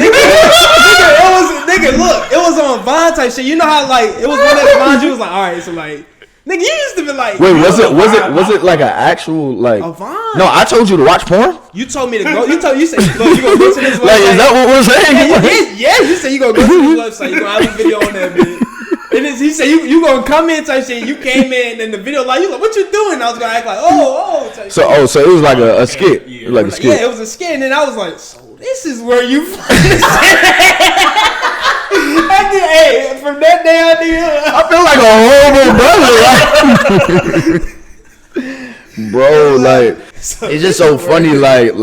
nigga, look, it was on Vine type shit. You know how like it was one of the Vines. You was like, all right, so like, nigga, you used to be like, wait, was it like an actual like a Vine? No, I told you to watch porn. You told me to go. You said, look, you gonna go to this website. Like, is that what we're saying? Yeah, you said you gonna go to this website. You gonna have a video on that bitch. And then he said you gonna come in type shit. You came in and the video like you like what you doing? I was gonna act like type so shit. So it was like a skit. Yeah. It was like a skit. Yeah, it was a skit. And then I was like, so this is where you. Hey, from that day I feel like a horrible brother, bro. Like it's just so funny. Like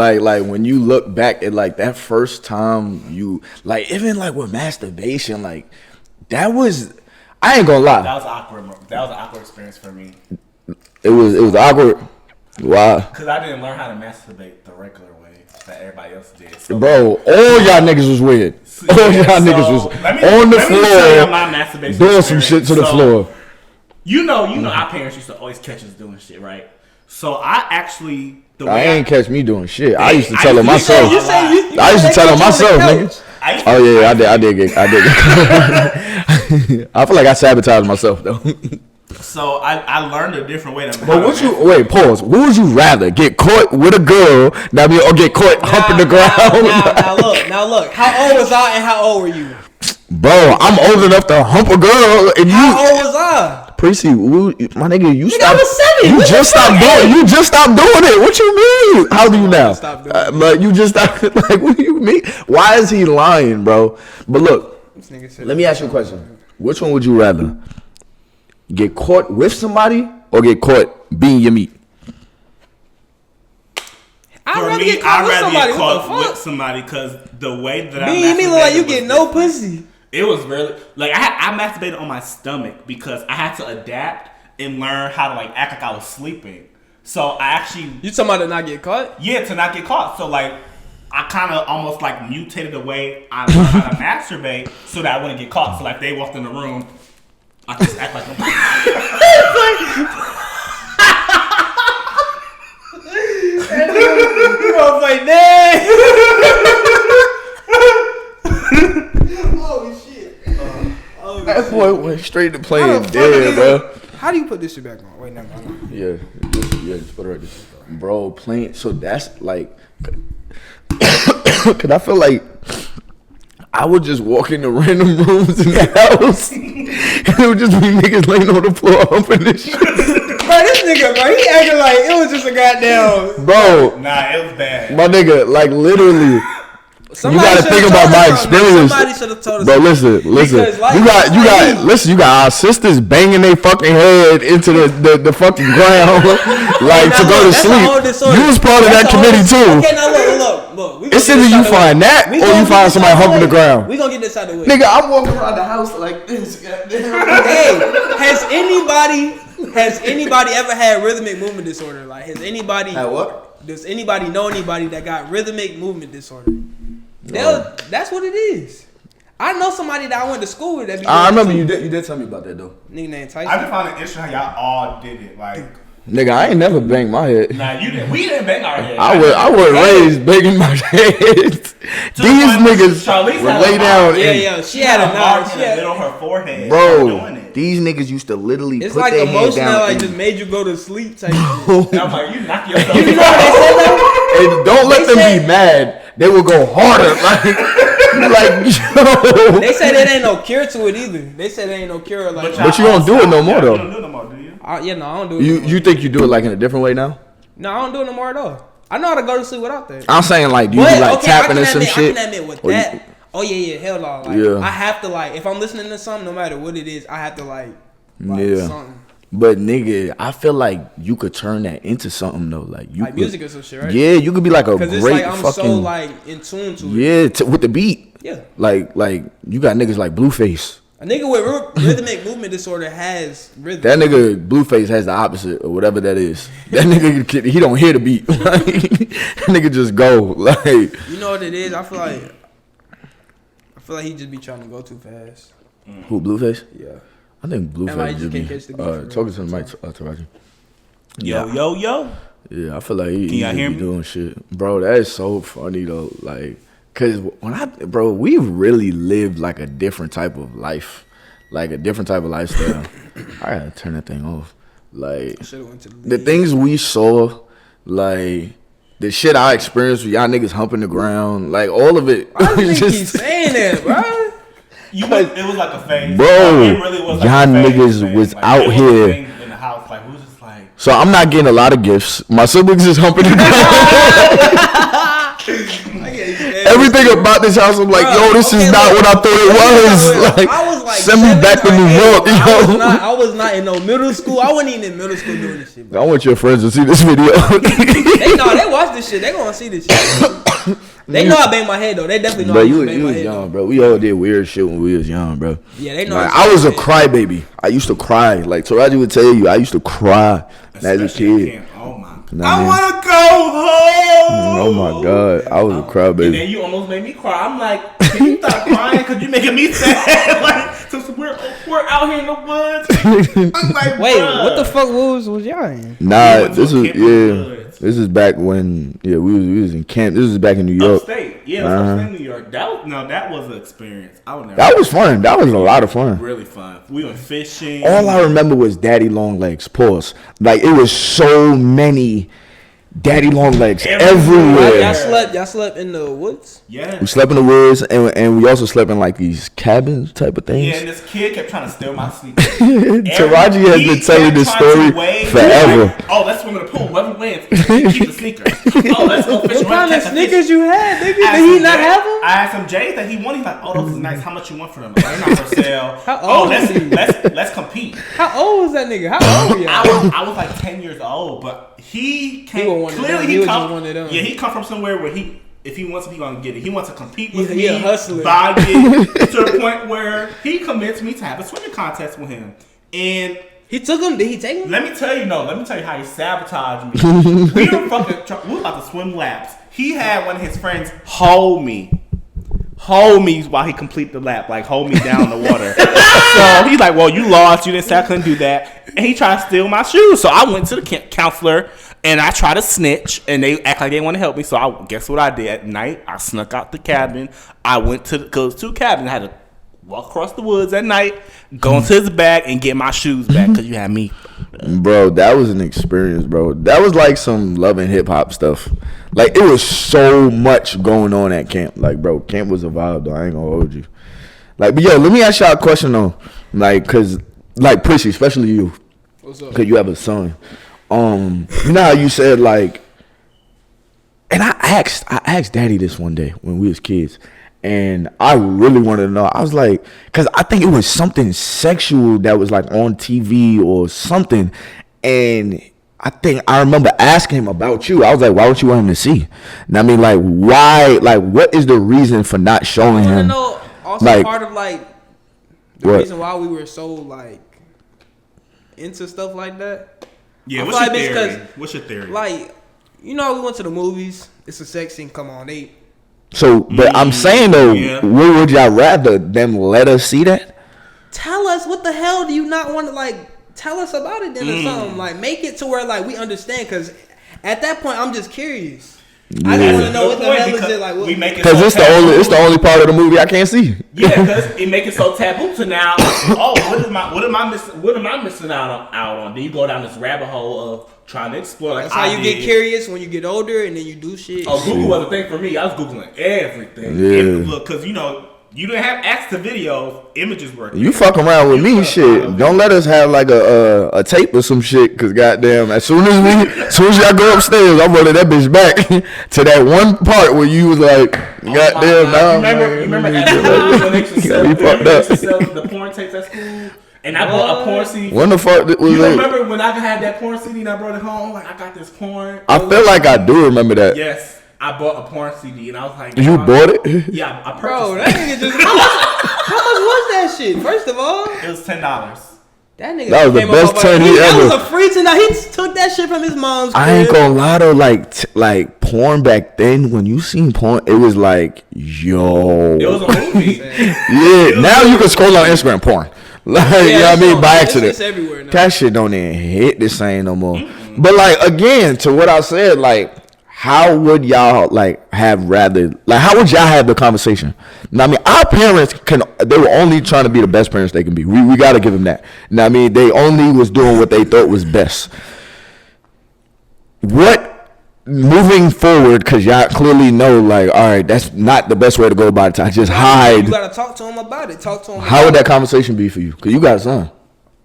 when you look back at like that first time you like even like with masturbation, like that was. I ain't gonna lie. That was awkward. That was an awkward experience for me. It was awkward. Why? Because I didn't learn how to masturbate the regular way that everybody else did. So, bro, all y'all niggas was weird. All y'all niggas was on the floor doing some shit to the floor. You know, our parents used to always catch us doing shit, right? So I actually, I ain't catch me doing shit. I used to tell them myself. I used to tell them myself, nigga. Oh yeah, I did get. I feel like I sabotaged myself though. So I learned a different way to. But pause. What would you rather get caught with a girl, or get caught humping the ground? Now look. How old was I and how old were you? Bro, I'm old enough to hump a girl. And how old was I? Prissy, my nigga, you stopped. I was 7. You just stopped doing. You just stopped doing it. What you mean? How old are you now? Like you just stopped. Like what do you mean? Why is he lying, bro? But look, let me ask you a question. Which one would you rather? Get caught with somebody or get caught being your meat? I'd rather get caught with somebody because the way that being your meat look like you get no pussy. It was really like I masturbated on my stomach because I had to adapt and learn how to like act like I was sleeping. So I actually you talking about to not get caught? Yeah, to not get caught. So like I kind of almost like mutated the way I learned how to masturbate so that I wouldn't get caught. So like they walked in the room. I just act like I'm was like, dang. Oh shit. That boy went straight to playing dead, bro. How do you put this shit back on? Wait, never mind. Yeah, just put it right there. Bro, playing. So that's like, cause I feel like I would just walk into random rooms in the house, and it would just be niggas laying on the floor humping this shit. Bro, this nigga, bro, he acting like it was just a goddamn. Bro, Nah, it was bad. my nigga, like literally. You gotta think about my experience, Somebody should have told us. bro. Listen. You got our sisters banging their fucking head into the fucking ground, like to go to sleep. You was part of that committee too. Okay, now look. It's either you find that or you find somebody humping the ground. We gonna get this out of the way. Nigga, I'm walking around the house like this. Goddamn. Hey, has anybody ever had rhythmic movement disorder? Like, has anybody? Had what? Does anybody know anybody that got rhythmic movement disorder? That's what it is. I know somebody that I went to school with. I remember you did tell me about that though. Nigga named Tyson. I just found it interesting how y'all all did it. Like, nigga, I ain't never banged my head. nah, you didn't. We didn't bang our head. I was raised banging my head. These niggas would lay down. Yeah. She had a mark knife. in the middle of her forehead. Bro, these niggas used to literally It's put like their head emotional, down. like just made you go to sleep type. And I'm like, you knock yourself You know what they said though? And don't let They them said- be mad. They will go harder. Like yo. They said there ain't no cure to it either. They said there ain't no cure. Like, But you don't do it no more, though. You don't do it no more, do you? I don't do it. You no more. you think you do it like in a different way now? No, I don't do it no more at all. I know how to go to sleep without that. I'm saying like, do you But, be like okay, tapping and some I shit? can admit with Or you- that. Oh yeah, hell no. Like, Yeah. I have to like if I'm listening to something, no matter what it is, I have to like Yeah. something. But nigga, I feel like you could turn that into something though. Like you Like could, music or some shit, right? Yeah, you could be like a Because great it's like I'm fucking so like in tune to it. yeah with the beat. Yeah. Like you got niggas like Blueface. A nigga with rhythmic movement disorder has rhythm. That nigga Blueface has the opposite or whatever that is. That nigga he don't hear the beat. Like, that nigga just go like. You know what it is? I feel like he just be trying to go too fast. Who Blueface? Yeah. I think Blueface like, just can't be catch the beat for talking real. to the mic. Taraji. Yo. Yeah, I feel like he y'all just hear be me? doing shit, bro. That is so funny though. Like, cause we really lived like a different type of life, like a different type of lifestyle. I gotta turn that thing off. Like Should've went to the things we saw, like the shit I experienced with y'all niggas humping the ground, like all of it. Why do you was keep saying that, bro? It was like a phase. Bro, It really was like y'all a phase, niggas man. was Like, out it was a here. thing in the house. Like, we was just like, So I'm not getting a lot of gifts. My siblings is humping the ground. Everything about this house, I'm like, yo, this is not what I thought it was. Like, I was like, send me back to New York, yo. I was not in no middle school. I wasn't even in middle school doing this shit, bro. I want your friends to see this video. They watch this shit. They gonna see this shit. They know I bang my head though. They definitely know Bro, I you bang my was head. young, Though. bro. We all did weird shit when we was young, bro. Yeah, they know. Like, I was a crybaby. I used to cry. Like Taraji would tell you, I used to cry as a especially kid. Oh my. Nah, I man. want to go home. Oh my god, I was a And crybaby. then you almost made me cry. I'm like, can you stop crying? Because you're making me sad. Like, so we're out here in the woods. I'm like, Wait, bruh. what the fuck was y'all in? Nah, went to this a was camp in the woods. This is back when we was in camp. This was back in New York. Upstate. Yeah, it was upstate New York. That was an experience. I would never. That was fun. That was a lot of fun. really fun. We went fishing. All I remember was Daddy Long Legs. Pause. Like it was so many Daddy Long Legs everywhere. Y'all slept in the woods? Yeah. We slept in the woods, and we also slept in like these cabins type of Yeah, things. and this kid kept trying to steal my sneakers. Taraji has been telling this story forever. Like, oh, let's swim in the pool. Whoever wins, keep the sneakers. Oh, let's go fishing. What kind of Catch a sneakers fish. you had, nigga? I asked Did he him not Jay- have them? I asked him Jay that he won. He's like, oh, those is nice. How much you want for them? I'm like, they're not for sale. How Oh, old is he? let's compete. How old was that nigga? How old were y'all? I was like 10 years old, but he was came. one of Clearly, them. he He was come. just one of them. Yeah, he come from somewhere where if he wants to, he gonna get it. He wants to compete with He a me, hustler. buy it to the point where he convinced me to have a swimming contest with him. And He took him? Did he take him? let me tell you how he sabotaged me. We were about to swim laps. He had one of his friends hold me while he complete the lap, like hold me down in the water. So he's like, well, you lost. You didn't say I couldn't do that. And he tried to steal my shoes. So I went to the counselor and I tried to snitch and they act like they want to help me. So guess what I did at night? I snuck out the cabin. I went to, because 2 cabins. I had to walk across the woods at night, go into his bag, and get my shoes back because you had me. Bro, that was an experience, bro. That was like some Love and Hip Hop stuff. Like, it was so much going on at camp. Like, bro, camp was a vibe, though. I ain't gonna hold you. Like, but yo, let me ask y'all a question, though. Like, cause, like, Prissy, especially you. What's up? Cause you have a son. You know how you said, like, and I asked Daddy this one day when we was kids. And I really wanted to know. I was like, because I think it was something sexual that was like on TV or something. And I think I remember asking him about you. I was like, why would you want him to see? And I mean, like, why? Like, what is the reason for not showing him? I want to know also like, part of like the reason why we were so like into stuff like that. Yeah, what's your theory? What's your theory? Like, you know, we went to the movies. It's a sex scene. Come on, So, but I'm saying though, what would y'all rather them let us see that? Tell us what the hell do you not want to like? Tell us about it then or something. Like, make it to where like we understand. Because at that point, I'm just curious. Yeah. I just want to know what the hell is it like. Because it's the only part of the movie I can't see. Yeah, because it make it so taboo to now. Oh, what am I missing out on? Then you go down this rabbit hole of trying to explore. Like, that's how you get curious when you get older, and then you do shit. Oh, Google was a thing for me. I was Googling everything. Yeah. Look, because you know you didn't have access to videos, images were. You fuck around with me, shit. Don't let us have like a tape or some shit, cause goddamn, as soon as y'all go upstairs, I'm running that bitch back to that one part where you was like, goddamn, nah. Remember at school when they used to sell the porn tapes at school? And I bought a porn CD. When the fuck was you remember when I had that porn CD and I brought it home? Like, I got this porn. I feel like I do remember that. Yes. I bought a porn CD and I was like, you bought it? Yeah, I purchased Bro, it. that nigga just how much was that shit? First of all, it was $10. That nigga that was the best turn he ever. That was a free $10. He took that shit from his mom's crib. I ain't gonna lie though, like porn back then, when you seen porn, it was like, yo. It was a movie. Yeah, now you can scroll on Instagram porn. Like, you know what I mean? By accident. It's everywhere now. That shit don't even hit the same no more. Mm-hmm. But like, again, to what I said, like, how would y'all like have rather, like, how would y'all have the conversation? Now, I mean, our parents they were only trying to be the best parents they can be. We got to give them that. Now, I mean, they only was doing what they thought was best. What, moving forward, because y'all clearly know, like, all right, that's not the best way to go about it. I just hide. You got to talk to him about it. How would that conversation be for you? Because you got a son.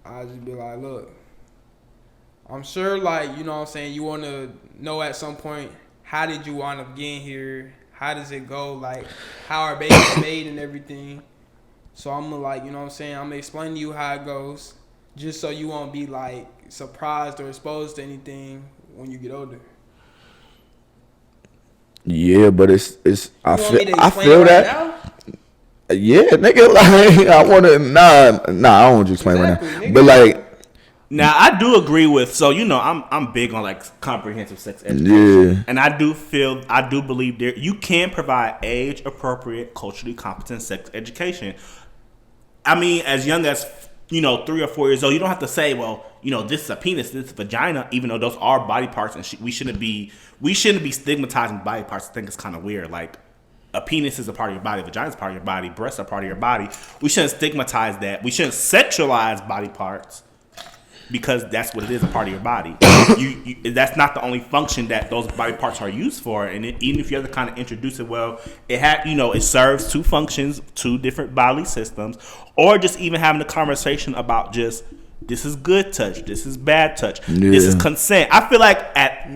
I'll just be like, look, I'm sure, like, you know what I'm saying, you want to know at some point, how did you wind up getting here? How does it go? Like, how are babies made and everything? So I'm gonna, like, you know what I'm saying, I'm gonna explain to you how it goes, just so you won't be like surprised or exposed to anything when you get older. Yeah, but it's I feel right that. Now? Yeah, nigga, like, I wanna I don't want you to explain right now. Nigga. But like, now I do agree with, so you know, I'm big on like comprehensive sex education. Yeah. And I do believe there you can provide age appropriate, culturally competent sex education. I mean, as young as, you know, 3 or 4 years old, you don't have to say, well, you know, this is a penis, this is a vagina, even though those are body parts, and we shouldn't be stigmatizing body parts. I think it's kind of weird. Like, a penis is a part of your body, vagina is a part of your body, breasts are part of your body. We shouldn't stigmatize that. We shouldn't sexualize body parts, because that's what it is, a part of your body. That's not the only function that those body parts are used for. And even if you have to kind of introduce it, well, it serves 2 functions, 2 different bodily systems, or just even having a conversation about just, this is good touch, this is bad touch, this is consent. I feel like at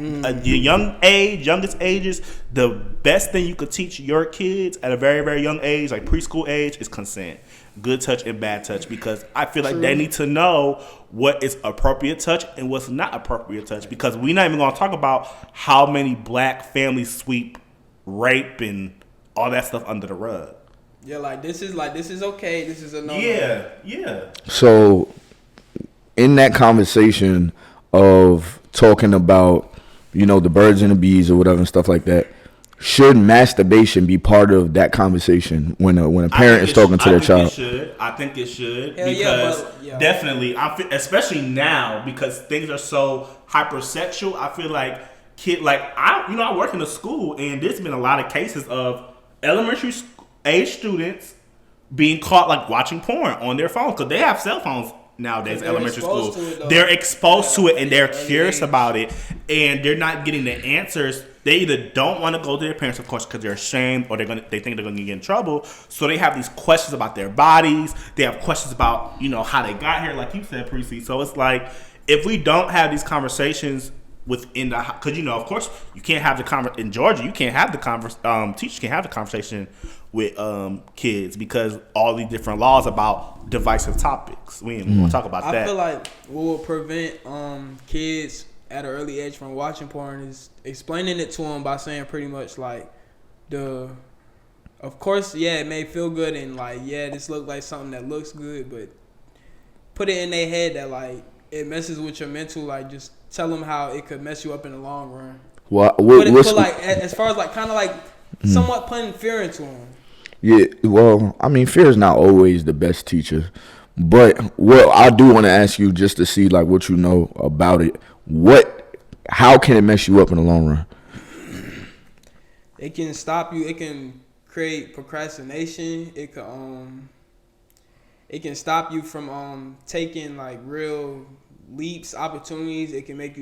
youngest ages, the best thing you could teach your kids at a very, very young age, like preschool age, is consent. Good touch and bad touch, because I feel like they need to know what is appropriate touch and what's not appropriate touch, because we're not even going to talk about how many black families sweep rape and all that stuff under the rug. Yeah, this is okay, this is a no. Yeah. So in that conversation of talking about, you know, the birds and the bees or whatever and stuff like that, should masturbation be part of that conversation when a parent is talking to their child? I think it should. Hell because yeah. definitely, especially now, because things are so hypersexual. I feel like I work in a school, and there's been a lot of cases of elementary age students being caught like watching porn on their phone because they have cell phones nowadays. Elementary school, they're exposed to it and they're curious about it, and they're not getting the answers. They either don't want to go to their parents, of course, because they're ashamed, or they think they're going to get in trouble. So they have these questions about their bodies. They have questions about how they got here, like you said, Precy. So it's like if we don't have these conversations within the, because of course you can't have the in Georgia, you can't have the teachers can't have the conversation with kids because all these different laws about divisive topics. We ain't gonna talk about that. I feel like what will prevent kids at an early age from watching porn is explaining it to them by saying pretty much like of course, it may feel good and like, this looks like something that looks good, but put it in their head that like it messes with your mental, like just tell them how it could mess you up in the long run. As far as like kind of like somewhat putting fear into them. Yeah, well, I mean, fear is not always the best teacher, but I do want to ask you just to see like what you know about it. How can it mess you up in the long run? It can stop you. It can create procrastination. It can stop you from taking like real leaps, opportunities. It can make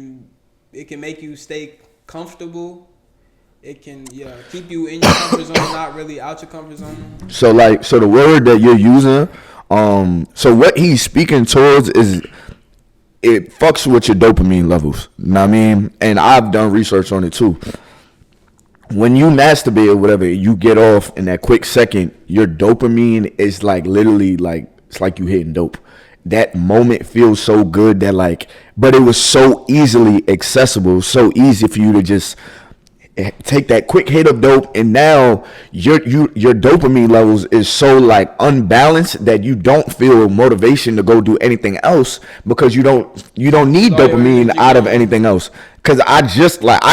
you stay comfortable. It can keep you in your comfort zone, not really out your comfort zone. So the word that you're using, so what he's speaking towards is it fucks with your dopamine levels. You know what I mean? And I've done research on it too. When you masturbate or whatever, you get off in that quick second, your dopamine is like literally like it's like you hitting dope. That moment feels so good that like, but it was so easily accessible, so easy for you to just take that quick hit of dope, and now your dopamine levels is so like unbalanced that you don't feel motivation to go do anything else because you don't need dopamine out of anything else. Cause I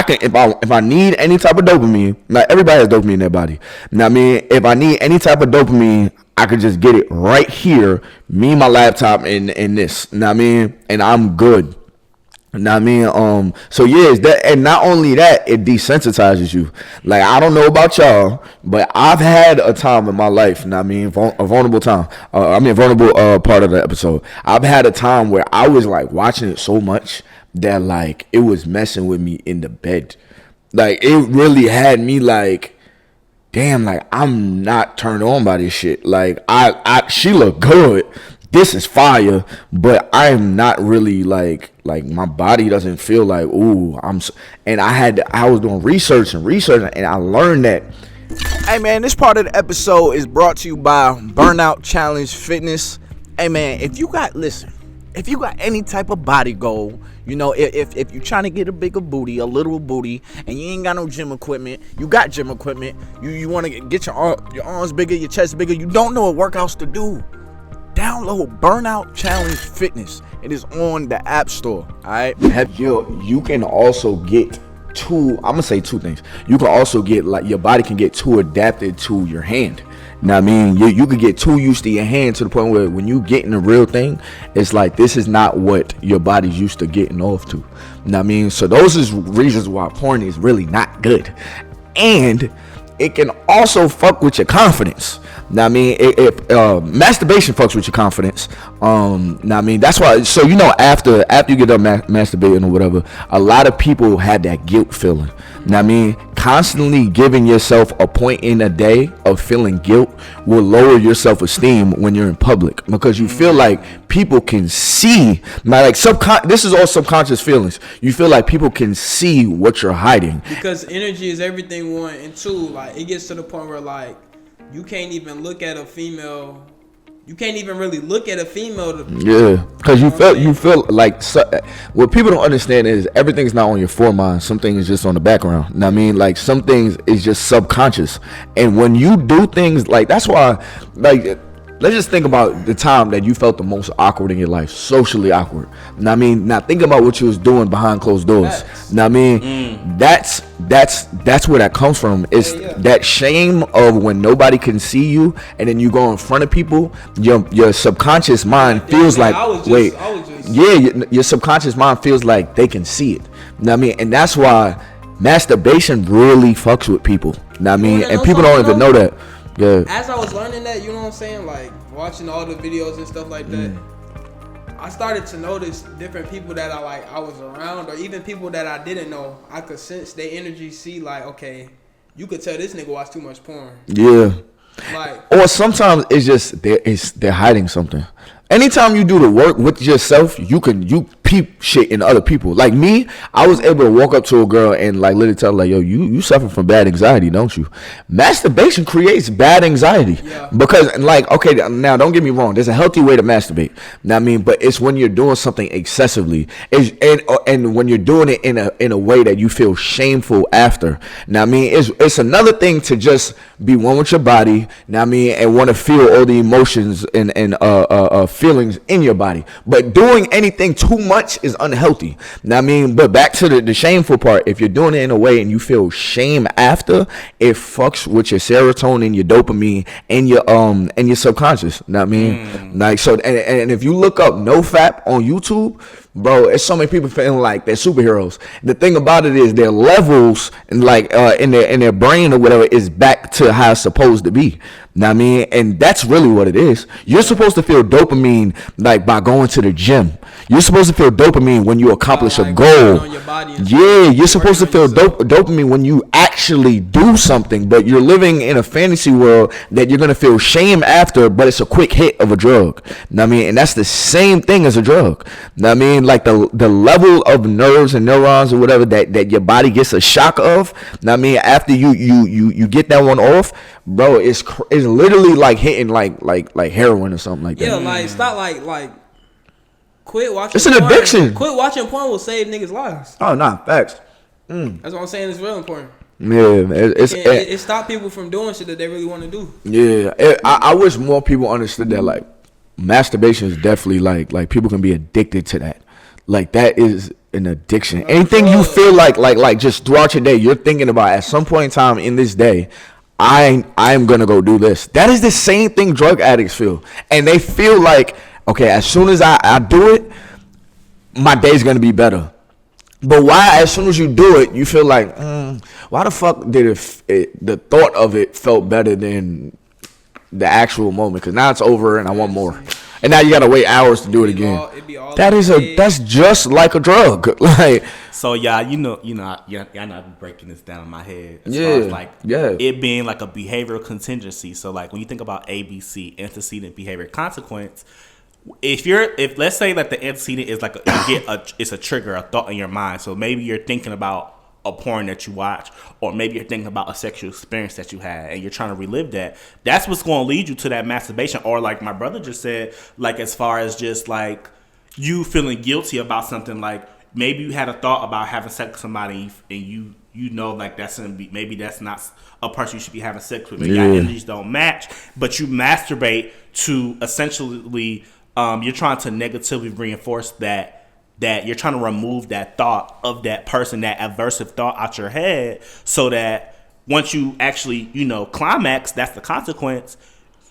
can if I need any type of dopamine, like everybody has dopamine in their body. Now I mean, if I need any type of dopamine, I could just get it right here, me, my laptop, and this. Now I mean, and I'm good. Now I mean, so it's that, and not only that, it desensitizes you. Like I don't know about y'all, but I've had a time in my life. Now I mean, a vulnerable time. Vulnerable part of the episode. I've had a time where I was like watching it so much that like it was messing with me in the bed. Like it really had me like, damn, like I'm not turned on by this shit. Like she looked good. This is fire, but I'm not really like my body doesn't feel like ooh and I was doing research and I learned that. Hey man, this part of the episode is brought to you by Burnout Challenge Fitness. Hey man, if you got any type of body goal, if you're trying to get a bigger booty, a little booty, and you ain't got no gym equipment, you got gym equipment, you want to get your arms bigger, your chest bigger, you don't know what workouts to do. Download Burnout Challenge Fitness. It is on the App Store. All right. You can also get I'm gonna say two things. You can also get like your body can get too adapted to your hand. Now I mean, you could get too used to your hand to the point where when you get in the real thing, it's like this is not what your body's used to getting off to. Now I mean, so those is reasons why porn is really not good, and it can also fuck with your confidence. Now I mean, masturbation fucks with your confidence. Now I mean, that's why. So after you get done masturbating or whatever, a lot of people had that guilt feeling. Now I mean, constantly giving yourself a point in a day of feeling guilt will lower your self-esteem when you're in public because you feel like people can see. Now, like this is all subconscious feelings. You feel like people can see what you're hiding because energy is everything. One and two, like it gets to the point where like you can't even look at a female. You can't even really look at a female. Because you feel like what people don't understand is everything's not on your foremind. Some things is just on the background. Now I mean, like some things is just subconscious. And when you do things like that's why, like let's just think about the time that you felt the most awkward in your life, socially awkward. Now I mean, now think about what you was doing behind closed doors. Now I mean, that's where that comes from. It's that shame of when nobody can see you, and then you go in front of people. Your subconscious mind feels like your subconscious mind feels like they can see it. Now I mean, and that's why masturbation really fucks with people. Now I mean, and people don't even know that. Yeah. As I was learning that, you know what I'm saying, like watching all the videos and stuff like that, I started to notice different people that I was around, or even people that I didn't know. I could sense their energy, see like, okay, you could tell this nigga watch too much porn. Yeah. Like, Or sometimes it's just they're hiding something. Anytime you do the work with yourself, you peep shit in other people. Like me, I was able to walk up to a girl and like literally tell her like, yo, you suffer from bad anxiety, don't you? Masturbation creates bad anxiety. Yeah. Because like, okay, now don't get me wrong, there's a healthy way to masturbate. Know what I mean, but it's when you're doing something excessively, and when you're doing it in a way that you feel shameful after. Know what I mean, it's another thing to just be one with your body. Know what I mean, and want to feel all the emotions and feelings in your body, but doing anything too much is unhealthy. Know what I mean, but back to the shameful part. If you're doing it in a way and you feel shame after, it fucks with your serotonin, your dopamine, and your subconscious. Know what I mean, like so. And if you look up NoFap on YouTube, bro, it's so many people feeling like they're superheroes. The thing about it is their levels and like in their brain or whatever is back to how it's supposed to be. Know what I mean? And that's really what it is. You're supposed to feel dopamine like by going to the gym. You're supposed to feel dopamine when you accomplish a goal. Yeah, you're supposed to feel dopamine when you actually do something, but you're living in a fantasy world that you're gonna feel shame after, but it's a quick hit of a drug. Know what I mean? And that's the same thing as a drug. Know what I mean? Like the level of nerves and neurons or whatever that your body gets a shock of. Know what I mean? After you get that one off, bro, it's literally like hitting like heroin or something like that. Yeah, like it's not like quit watching. It's an porn. addiction. Quit watching porn will save niggas' lives. Oh, nah, facts. That's what I'm saying. It's real important. Yeah, It stop people from doing shit that they really want to do. Yeah, I wish more people understood that. Like, masturbation is definitely like people can be addicted to that. Like that is an addiction. Anything you feel like just throughout your day, you're thinking about at some point in time in this day, I'm gonna go do this. That is the same thing drug addicts feel, and they feel like, okay, as soon as I do it, my day's gonna be better. But why, as soon as you do it, you feel like, why the fuck did the thought of it felt better than the actual moment? Because now it's over and I want more, and now you gotta wait hours to do it again. That's just like a drug. Like, so y'all not breaking this down in my head. As yeah, far as like yeah. It being like a behavioral contingency. So like when you think about ABC, antecedent behavior consequence. If let's say that the antecedent is like it's a trigger, a thought in your mind. So maybe you're thinking about a porn that you watch, or maybe you're thinking about a sexual experience that you had and you're trying to relive that. That's what's going to lead you to that masturbation. Or like my brother just said, like as far as just like you feeling guilty about something, like maybe you had a thought about having sex with somebody and you know like maybe that's not a person you should be having sex with. Maybe your energies don't match, but you masturbate to essentially you're trying to negatively reinforce that you're trying to remove that thought of that person, that aversive thought out your head, so that once you actually, climax, that's the consequence,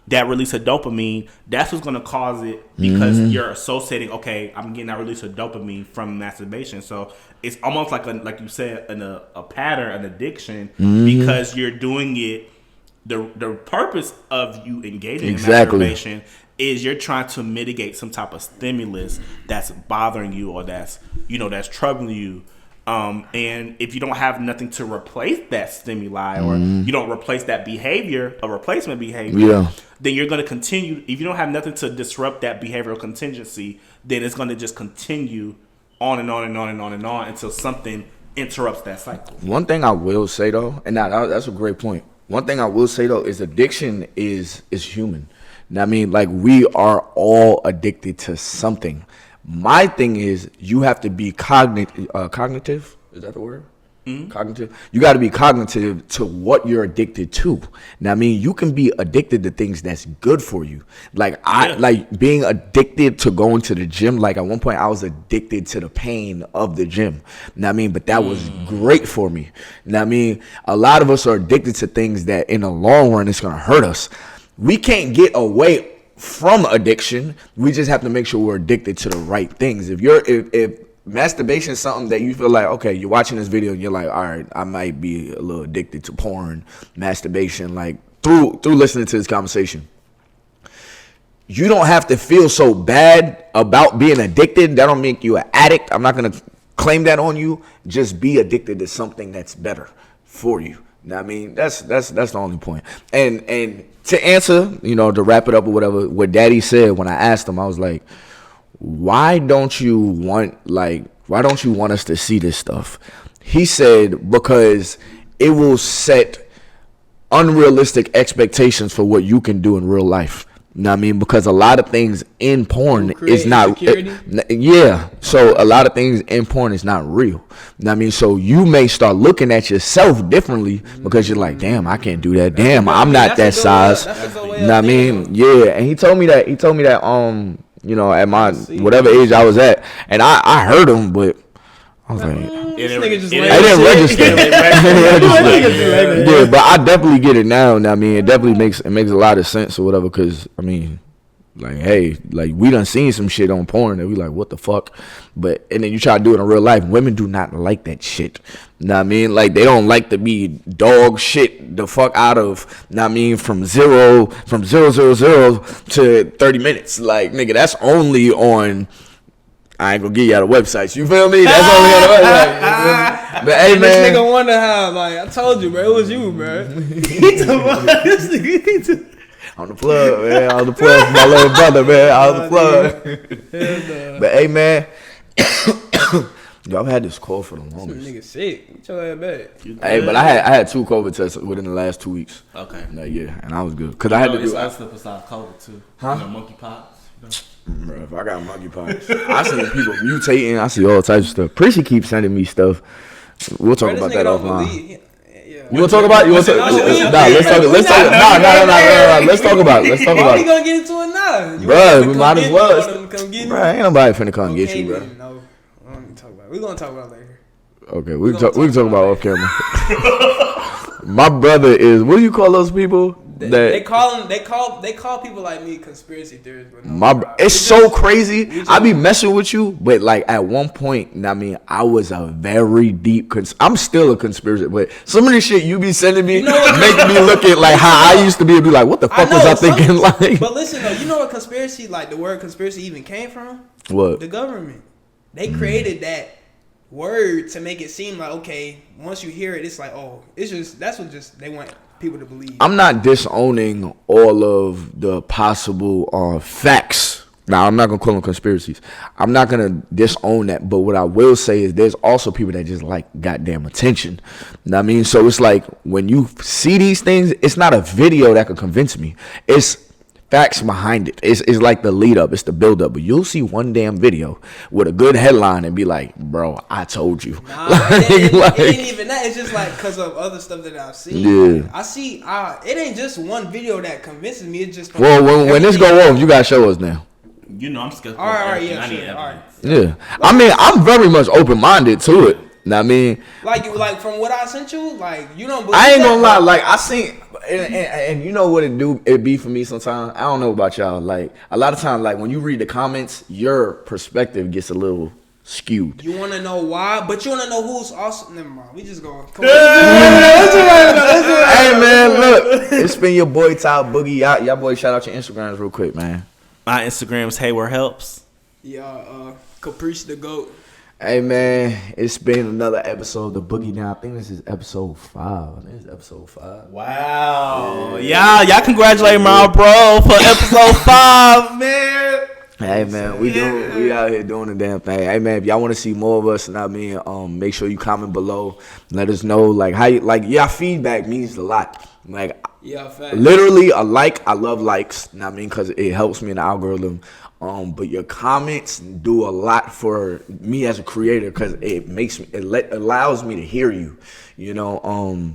that release of dopamine, that's what's going to cause it, because you're associating, okay, I'm getting that release of dopamine from masturbation. So it's almost like you said, a pattern, an addiction, because you're doing it. The purpose of you engaging in masturbation is you're trying to mitigate some type of stimulus that's bothering you, or that's troubling you. And if you don't have nothing to replace that stimuli, or you don't replace that behavior, a replacement behavior, then you're going to continue. If you don't have nothing to disrupt that behavioral contingency, then it's going to just continue on and on and on and on and on until something interrupts that cycle. One thing I will say though, and that's a great point. One thing I will say though is addiction is human. I mean, like, we are all addicted to something. My thing is, you have to be cognitive. Is that the word? Cognitive. You got to be cognitive to what you're addicted to. Now, I mean, you can be addicted to things that's good for you. Like like being addicted to going to the gym. Like at one point, I was addicted to the pain of the gym. Now, I mean, but that was great for me. Now, I mean, a lot of us are addicted to things that, in the long run, it's gonna hurt us. We can't get away from addiction. We just have to make sure we're addicted to the right things. If masturbation is something that you feel like, okay, you're watching this video and you're like, all right, I might be a little addicted to porn, masturbation, like through listening to this conversation. You don't have to feel so bad about being addicted. That don't make you an addict. I'm not gonna claim that on you. Just be addicted to something that's better for you. Know what I mean, that's the only point. And to answer, to wrap it up or whatever, what Daddy said when I asked him, I was like, why don't you want us to see this stuff? He said, because it will set unrealistic expectations for what you can do in real life. You know what I mean? Because a lot of things in porn is not so a lot of things in porn is not real. You know what I mean? So you may start looking at yourself differently because you're like, damn, I can't do that. Damn, I'm not that size. You know what I mean? Yeah. And he told me that at my whatever age I was at, and I heard him, but I was like, I didn't register. Yeah, but I definitely get it now. I mean, it definitely makes a lot of sense or whatever. Because I mean, like, hey, like we done seen some shit on porn and we like, what the fuck? And then you try to do it in real life. Women do not like that shit. Know what I mean? Like they don't like to be dog shit the fuck out of. Know what I mean? From 000 to 30 minutes. Like nigga, that's only on. I ain't gonna give y'all the websites. You feel me? That's only on the website. But hey, man, this nigga wonder how. Like I told you, bro, it was you, bro. On the plug, man. On the plug for my little brother, man. On the plug. But hey, man, yo, I've had this cold for the longest. This nigga sick. Get your ass back. Hey, but I had 2 COVID tests within the last 2 weeks. Okay. Yeah, and I was good because I had to do. It's other stuff besides COVID too. Huh? Monkeypox. Bro, if I got monkeypox, I see people mutating. I see all types of stuff. Prissy keeps sending me stuff. We'll talk about that offline. You want to talk about? Let's talk about. Why we gonna get into it now? Bro, we might as well. Bro, ain't nobody finna come get you, bro. No, I don't talk about it. We're gonna talk about it later. Okay, we can talk about off camera. My brother is. What do you call those people? They call people like me conspiracy theorists. But it's so crazy. I be messing with you, but like at one point, I mean, I was a very deep. I'm still a conspiracy, but some of the shit you be sending me make me look at like how I used to be and be like, what the fuck was I thinking? Like, but listen though, you know what conspiracy, like the word conspiracy even came from? What? The government. They created that word to make it seem like, okay, once you hear it, it's like, oh, it's just they want people to believe. I'm not disowning all of the possible facts. Now, I'm not gonna call them conspiracies. I'm not gonna disown that. But what I will say is, there's also people that just like goddamn attention. You know what I mean? So it's like when you see these things, it's not a video that could convince me. It's facts behind it. It's like the lead up. It's the build up. But you'll see one damn video with a good headline and be like, bro, I told you. Nah, it ain't even that. It's just like because of other stuff that I've seen. Yeah. Like, I see. It ain't just one video that convinces me. It's just. Well, when this go off, you gotta show us now. I'm scared. All right, yeah, sure. All right. Yeah. I mean, I'm very much open minded to it. Know what I mean? Like from what I sent you, like you don't believe I ain't gonna lie, like I seen and you know what it be for me sometimes. I don't know about y'all. Like a lot of times, like when you read the comments, your perspective gets a little skewed. You wanna know why? But you wanna know who's also never mind. We just go. Hey man, look. It's been your boy TyBuggy. Y'all boy shout out your Instagrams real quick, man. My Instagram is Hayward Helps. Yeah, Caprice the GOAT. Hey man, it's been another episode of the Buggy. Now I think this is episode 5. Wow. Yeah. Y'all congratulate my bro for episode 5, man. Hey man, we out here doing the damn thing. Hey man, if y'all want to see more of us, and I mean, make sure you comment below. Let us know like how y'all feedback means a lot. Like literally a like. I love likes. You know what I mean, because it helps me in the algorithm. But your comments do a lot for me as a creator because it allows me to hear you, you know.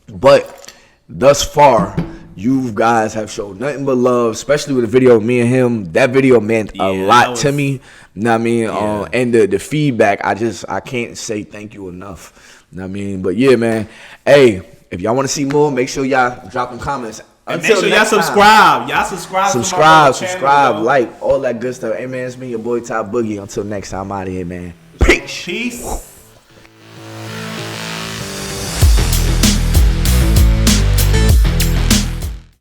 But thus far, you guys have showed nothing but love, especially with the video of me and him. That video meant a lot to me. You know what I mean? And the feedback, I can't say thank you enough. You know what I mean? But yeah, man. Hey, if y'all want to see more, make sure y'all drop them comments. And make sure y'all subscribe. Y'all subscribe, like all that good stuff. Hey man, it's been your boy TyBuggy. Until next time, I'm out of here, man. Peace.